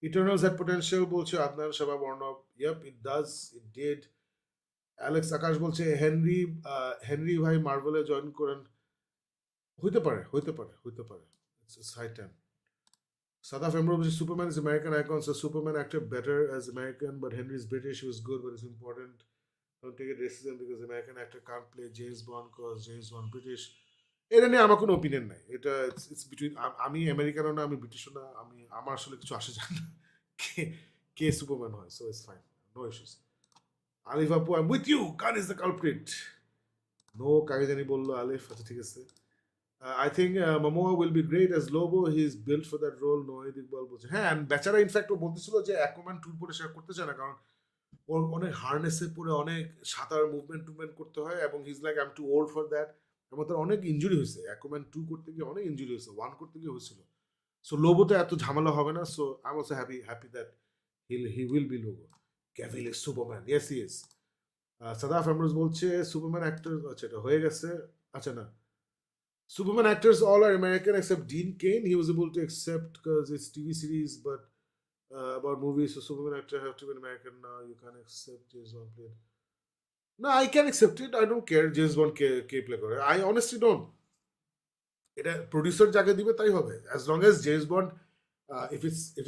Eternals had potential বলছে Adnan Shabab Ornob. Yep, it does, it did. Alex Akash বলছে হেনরি ভাই মার্ভেলে জয়েন করেন। হইতে পারে, it's high time. Sadaf Emroz বলছে Superman is American icon, so Superman acted better as American, but Henry is British. He was good, but it's important. Don't take it racism because American actor can't play James Bond because James Bond British. এটা নিয়ে আমার কোনো opinion নাই। এটা it's between, আমি আমেরিকানও না, আমি ব্রিটিশও না, আমার আসলে কিছু আসে যায় না কে কে সুপারম্যান হয়। So it's fine, no issues. Alif আপু, I am with you, Gunn is the culprit. No, কাকে জানি বললো আলিফ। আচ্ছা ঠিক আছে। I think Momoa will be great as Lobo. He's built for that role. Noid Iqbal বলছে হ্যাঁ, বেচারা ইনফ্যাক্ট ও বলতেছিল যে অ্যাকুয়াম্যান 2 পরে সে করতে চায় না, কারণ ওর অনেক হার্নেসে পরে অনেক সাঁতার মুভমেন্ট করতে হয়, এবং his like I am too old for that. এবং তার অনেক ইনজুরি হয়েছে অ্যাকুয়াম্যান 2 করতে গিয়ে, অনেক ইনজুরি হয়েছে, 1 করতে গিয়ে হয়েছিল। সো লোবোতে এত ঝামেলা হবে না। So I am also happy that he will be Lobo. Cavill is Superman, yes he is. Sadaf Amroz বলছে সুপারম্যান অ্যাক্টর, আচ্ছা এটা হয়ে গেছে। আচ্ছা না, Superman actors all are American except Dean Cain. He was able to accept because it's TV series, but about movies, so Superman actor have to be American now. You can't accept James Bond played. No, I can accept it. I don't care. James Bond K play করে। I honestly don't. এটা producer যাকে দিবে তাই হবে। As long as James Bond, if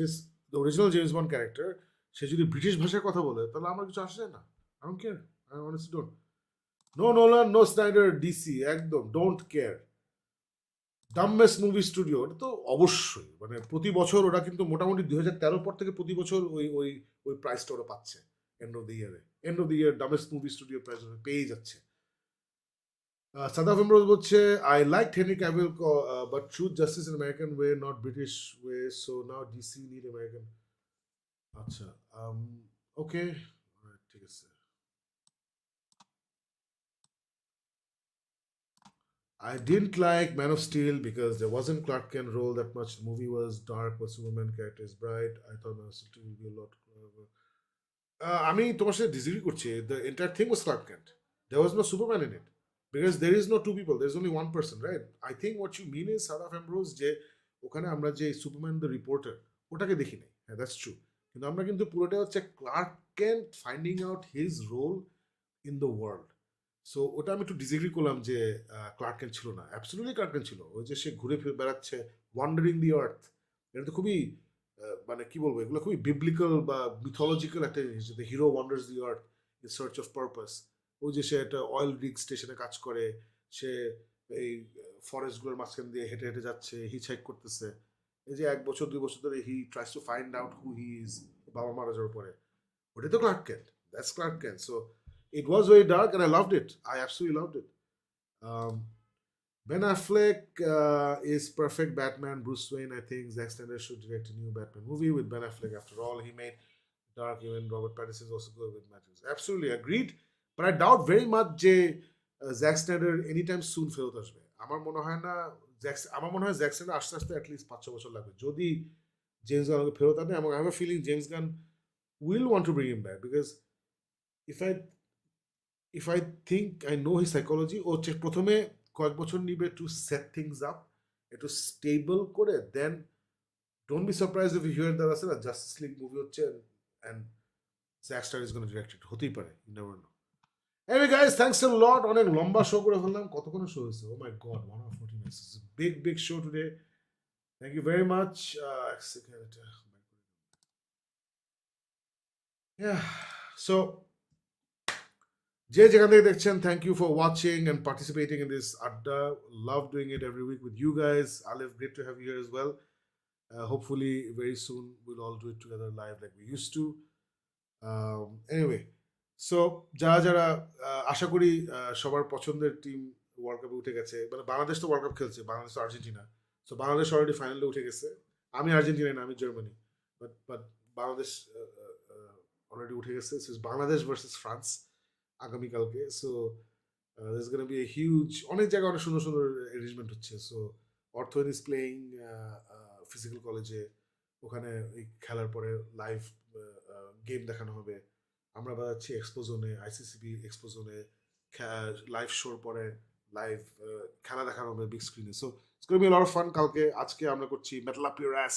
it's the original James Bond character, সে যদি British ভাষায় কথা বলে তাহলে আমার কিছু আসে যায় না। I don't care. I honestly don't. No Nolan, no Snyder, DC, একদম don't care. ডাম্বেস্ট মুভি স্টুডিও, এটা তো অবশ্যই, মানে প্রতি বছর ওরা কিন্তু মোটামুটি 2013 পর থেকে প্রতি বছর ওই প্রাইসটা ওরা পাচ্ছে। End of the year dumbest movie studio prize পেয়ে যাচ্ছে। সাদাফ ইমরোজ বলছে I like Henry Cavill but truth justice in American way not British way, so now DC need American. আচ্ছা, ওকে, ঠিক আছে। I didn't like Man of Steel because there wasn't Clark Kent role that much. The movie was dark, but Superman character is bright. I thought Man of Steel 2 will be a lot clever. আমি তোমার সাথে disagree করছি। The entire thing was Clark Kent. There was no Superman in it because there is no two people. There's only one person, right? I think what you mean is Sarah Ambrose যে ওখানে আমরা যে Superman the reporter ওটাকে দেখি নাই। হ্যাঁ, that's true. কিন্তু আমরা কিন্তু পুরোটা হচ্ছে Clark Kent finding out his role in the world. So ওটা আমি একটু ডিসএগ্রি করলাম যে ক্লার্ক কেন্ট ছিল না। অ্যাবসলিউটলি ক্লার্ক কেন্ট ছিল। ওই যে সে ঘুরে ফিরে বেড়াচ্ছে ওয়ান্ডারিং দি আর্থ, এটা তো খুবই মানে কি বলবো, এগুলো খুবই বিবলিক্যাল বা মিথোলজিক্যাল একটা জিনিস। The hero wonders the earth in search of purpose. ওই যে সে একটা অয়েল রিগ স্টেশনে কাজ করে, সে এই ফরেস্টগুলোর মাঝখান দিয়ে হেঁটে হেঁটে যাচ্ছে, হিচহাইক করতেছে। এই যে 1 বছর 2 বছর ধরে he tries to find out who he is, বাবা মারা যাওয়ার পরে, ওটাই তো Clark Kent. That's Clark Kent. So it was very dark and I loved it. I absolutely loved it. Um, Ben Affleck is perfect Batman. Bruce Wayne, I think Zack Snyder should direct a new Batman movie with Ben Affleck. After all, he made Dark. Even Robert Pattinson is also good with Matthews. Absolutely agreed. But I doubt very much যে Zack Snyder anytime soon ফেরত আসবে। আমার মনে হয় না Zack Snyder আস্তে আস্তে at least 5-6 বছর লাগবে যদি জেমস গান ফেরত আনে। এবং I have a feeling James Gunn will want to bring him back because if I think I know his psychology, ও প্রথমে কয়েক বছর নিবে টু সেট থিংস আপ, একটু স্টেবল করে, then don't be surprise if you hear that আছে না Justice League movie হচ্ছে and Zack Snyder is gonna direct it. হতেই পারে, you never know. Anyway guys, thanks a lot. অনেক লম্বা show করে ফেললাম। কতক্ষণ শো হয়েছে? Oh my god, 1 hour 40 minutes. It's a big show today. Thank you very much. Yeah, so যে যেখান থেকে দেখছেন, thank you for watching and participating in this Adda. Love doing it every week with you guys. Alif, great to have you here as well. Hopefully very soon we'll all do it together live like we used to. Anyway, so যারা যারা আশা করি সবার পছন্দের team world কাপে উঠে গেছে, মানে বাংলাদেশ তো ওয়ার্ল্ড কাপ খেলছে, বাংলাদেশ তো আর্জেন্টিনা, সো বাংলাদেশ অলরেডি ফাইনালে উঠে গেছে। আমি আর্জেন্টিনা না, আমি জার্মানি, বাট বাংলাদেশ অলরেডি উঠে গেছে। বাংলাদেশ ভার্সেস ফ্রান্স আগামীকালকে। So this gonna B a huge, অনেক জায়গায় অনেক সুন্দর সুন্দর অ্যারেঞ্জমেন্ট হচ্ছে। So Aurthohin is playing physical কলেজে, ওখানে এই খেলার পরে লাইভ গেম দেখানো হবে। আমরা বাজাচ্ছি এক্সপোজনে, আইসিসিবি এক্সপোজনে, লাইভ শোর পরে লাইভ খেলা দেখানো হবে বিগ স্ক্রিনে। So it's gonna be a lot of fun. কালকে আজকে আমরা করছি metal up your ass,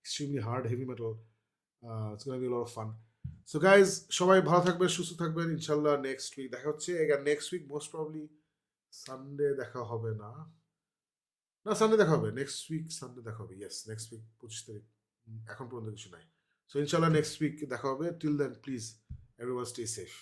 extremely hard heavy metal. It's gonna be a lot of fun. So guys, সবাই ভালো থাকবেন, সুস্থ থাকবেন। ইনশাল্লাহ নেক্সট উইক দেখা হচ্ছে। Next week most probably Sunday দেখা হবে না, না সানডে দেখা হবে, নেক্সট উইক সানডে দেখা হবে। ইয়েস, নেক্সট উইক 25 তারিখ, এখন পর্যন্ত কিছু নাই। সো ইনশাল্লাহ নেক্সট উইক দেখা হবে। Till then please everyone stay safe.